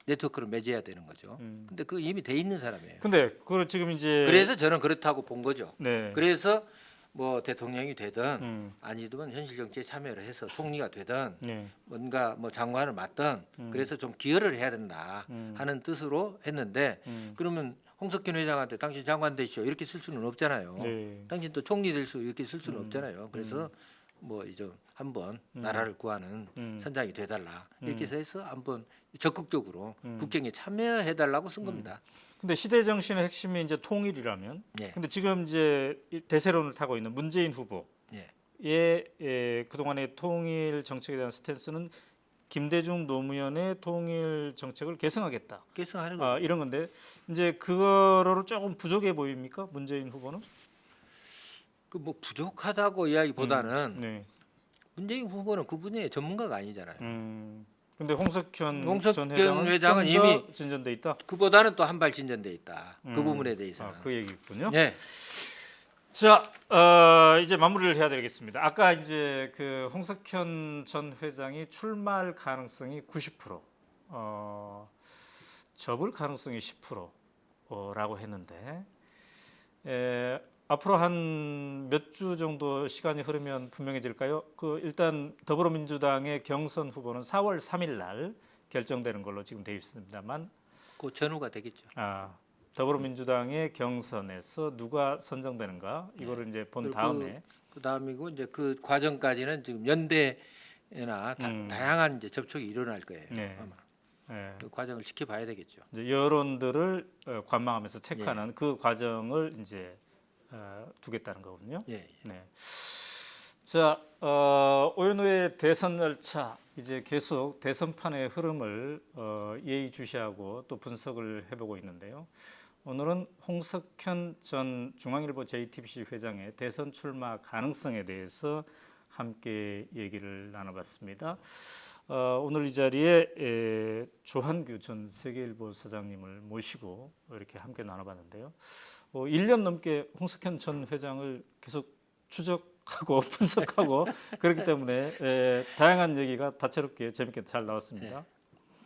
네트워크를 맺어야 되는 거죠. 근데 그 이미 돼 있는 사람이에요. 근데 그 지금 이제 그래서 저는 그렇다고 본 거죠. 네. 그래서 뭐 대통령이 되든 아니든 현실 정치에 참여를 해서 총리가 되든 네. 뭔가 뭐 장관을 맡든 그래서 좀 기여를 해야 된다 하는 뜻으로 했는데 그러면 홍석현 회장한테 당신 장관 되시오 이렇게 쓸 수는 없잖아요. 네. 당신 또 총리 될 수 이렇게 쓸 수는 없잖아요. 그래서 뭐 이제 한번 나라를 구하는 선장이 돼달라 이렇게 해서 한번 적극적으로 국정에 참여해달라고 쓴 겁니다. 근데 시대 정신의 핵심이 이제 통일이라면, 예. 근데 지금 이제 이 대세론을 타고 있는 문재인 후보의 그동안의 통일 정책에 대한 스탠스는 김대중 노무현의 통일 정책을 계승하겠다. 계승하는 거. 이런 건데 이제 그거를 조금 부족해 보입니까? 문재인 후보는? 그 뭐 부족하다고 이야기보다는 네. 문재인 후보는 그 분야의 전문가가 아니잖아요. 근데 홍석현 전 회장은 회장은 이미 진전돼 있다. 그보다는 또 한 발 진전돼 있다. 그 부분에 대해서는. 그 얘기군요. 네. 자, 이제 마무리를 해야 되겠습니다. 아까 이제 그 홍석현 전 회장이 출마할 가능성이 90%, 접을 가능성이 10%라고 했는데, 앞으로 한 몇 주 정도 시간이 흐르면 분명해질까요? 그 일단 더불어민주당의 경선 후보는 4월 3일 날 결정되는 걸로 지금 돼 있습니다만, 그 전후가 되겠죠. 더불어민주당의 경선에서 누가 선정되는가 이거를 이제 본 다음에 그 다음이고 이제 그 과정까지는 지금 연대나 다양한 이제 접촉이 일어날 거예요. 네. 아마 예, 그 과정을 지켜봐야 되겠죠. 이제 여론들을 관망하면서 체크하는 그 과정을 이제 두겠다는 거거든요. 예. 네. 자, 오연우의 대선 열차 이제 계속 대선판의 흐름을 예의주시하고 또 분석을 해보고 있는데요. 오늘은 홍석현 전 중앙일보 JTBC 회장의 대선 출마 가능성에 대해서 함께 얘기를 나눠봤습니다. 오늘 이 자리에 조한규 전 세계일보 사장님을 모시고 이렇게 함께 나눠봤는데요. 1년 넘게 홍석현 전 회장을 계속 추적하고 분석하고 그렇기 때문에 다양한 얘기가 다채롭게 재밌게 잘 나왔습니다.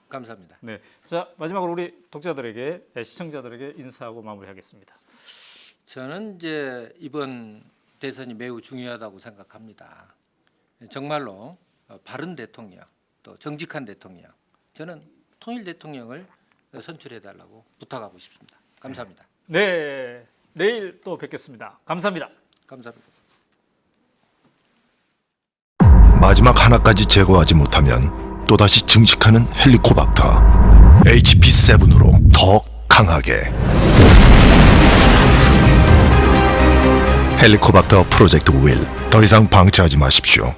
감사합니다. 네. 자, 마지막으로 우리 독자들에게, 시청자들에게 인사하고 마무리하겠습니다. 저는 이제 이번 대선이 매우 중요하다고 생각합니다. 정말로 바른 대통령, 또 정직한 대통령, 저는 통일 대통령을 선출해 달라고 부탁하고 싶습니다. 감사합니다. 네. 내일 또 뵙겠습니다. 감사합니다. 감사합니다. 마지막 하나까지 제거하지 못하면 또다시 증식하는 헬리코박터 HP7으로 더 강하게 헬리코박터 프로젝트 윌 더 이상 방치하지 마십시오.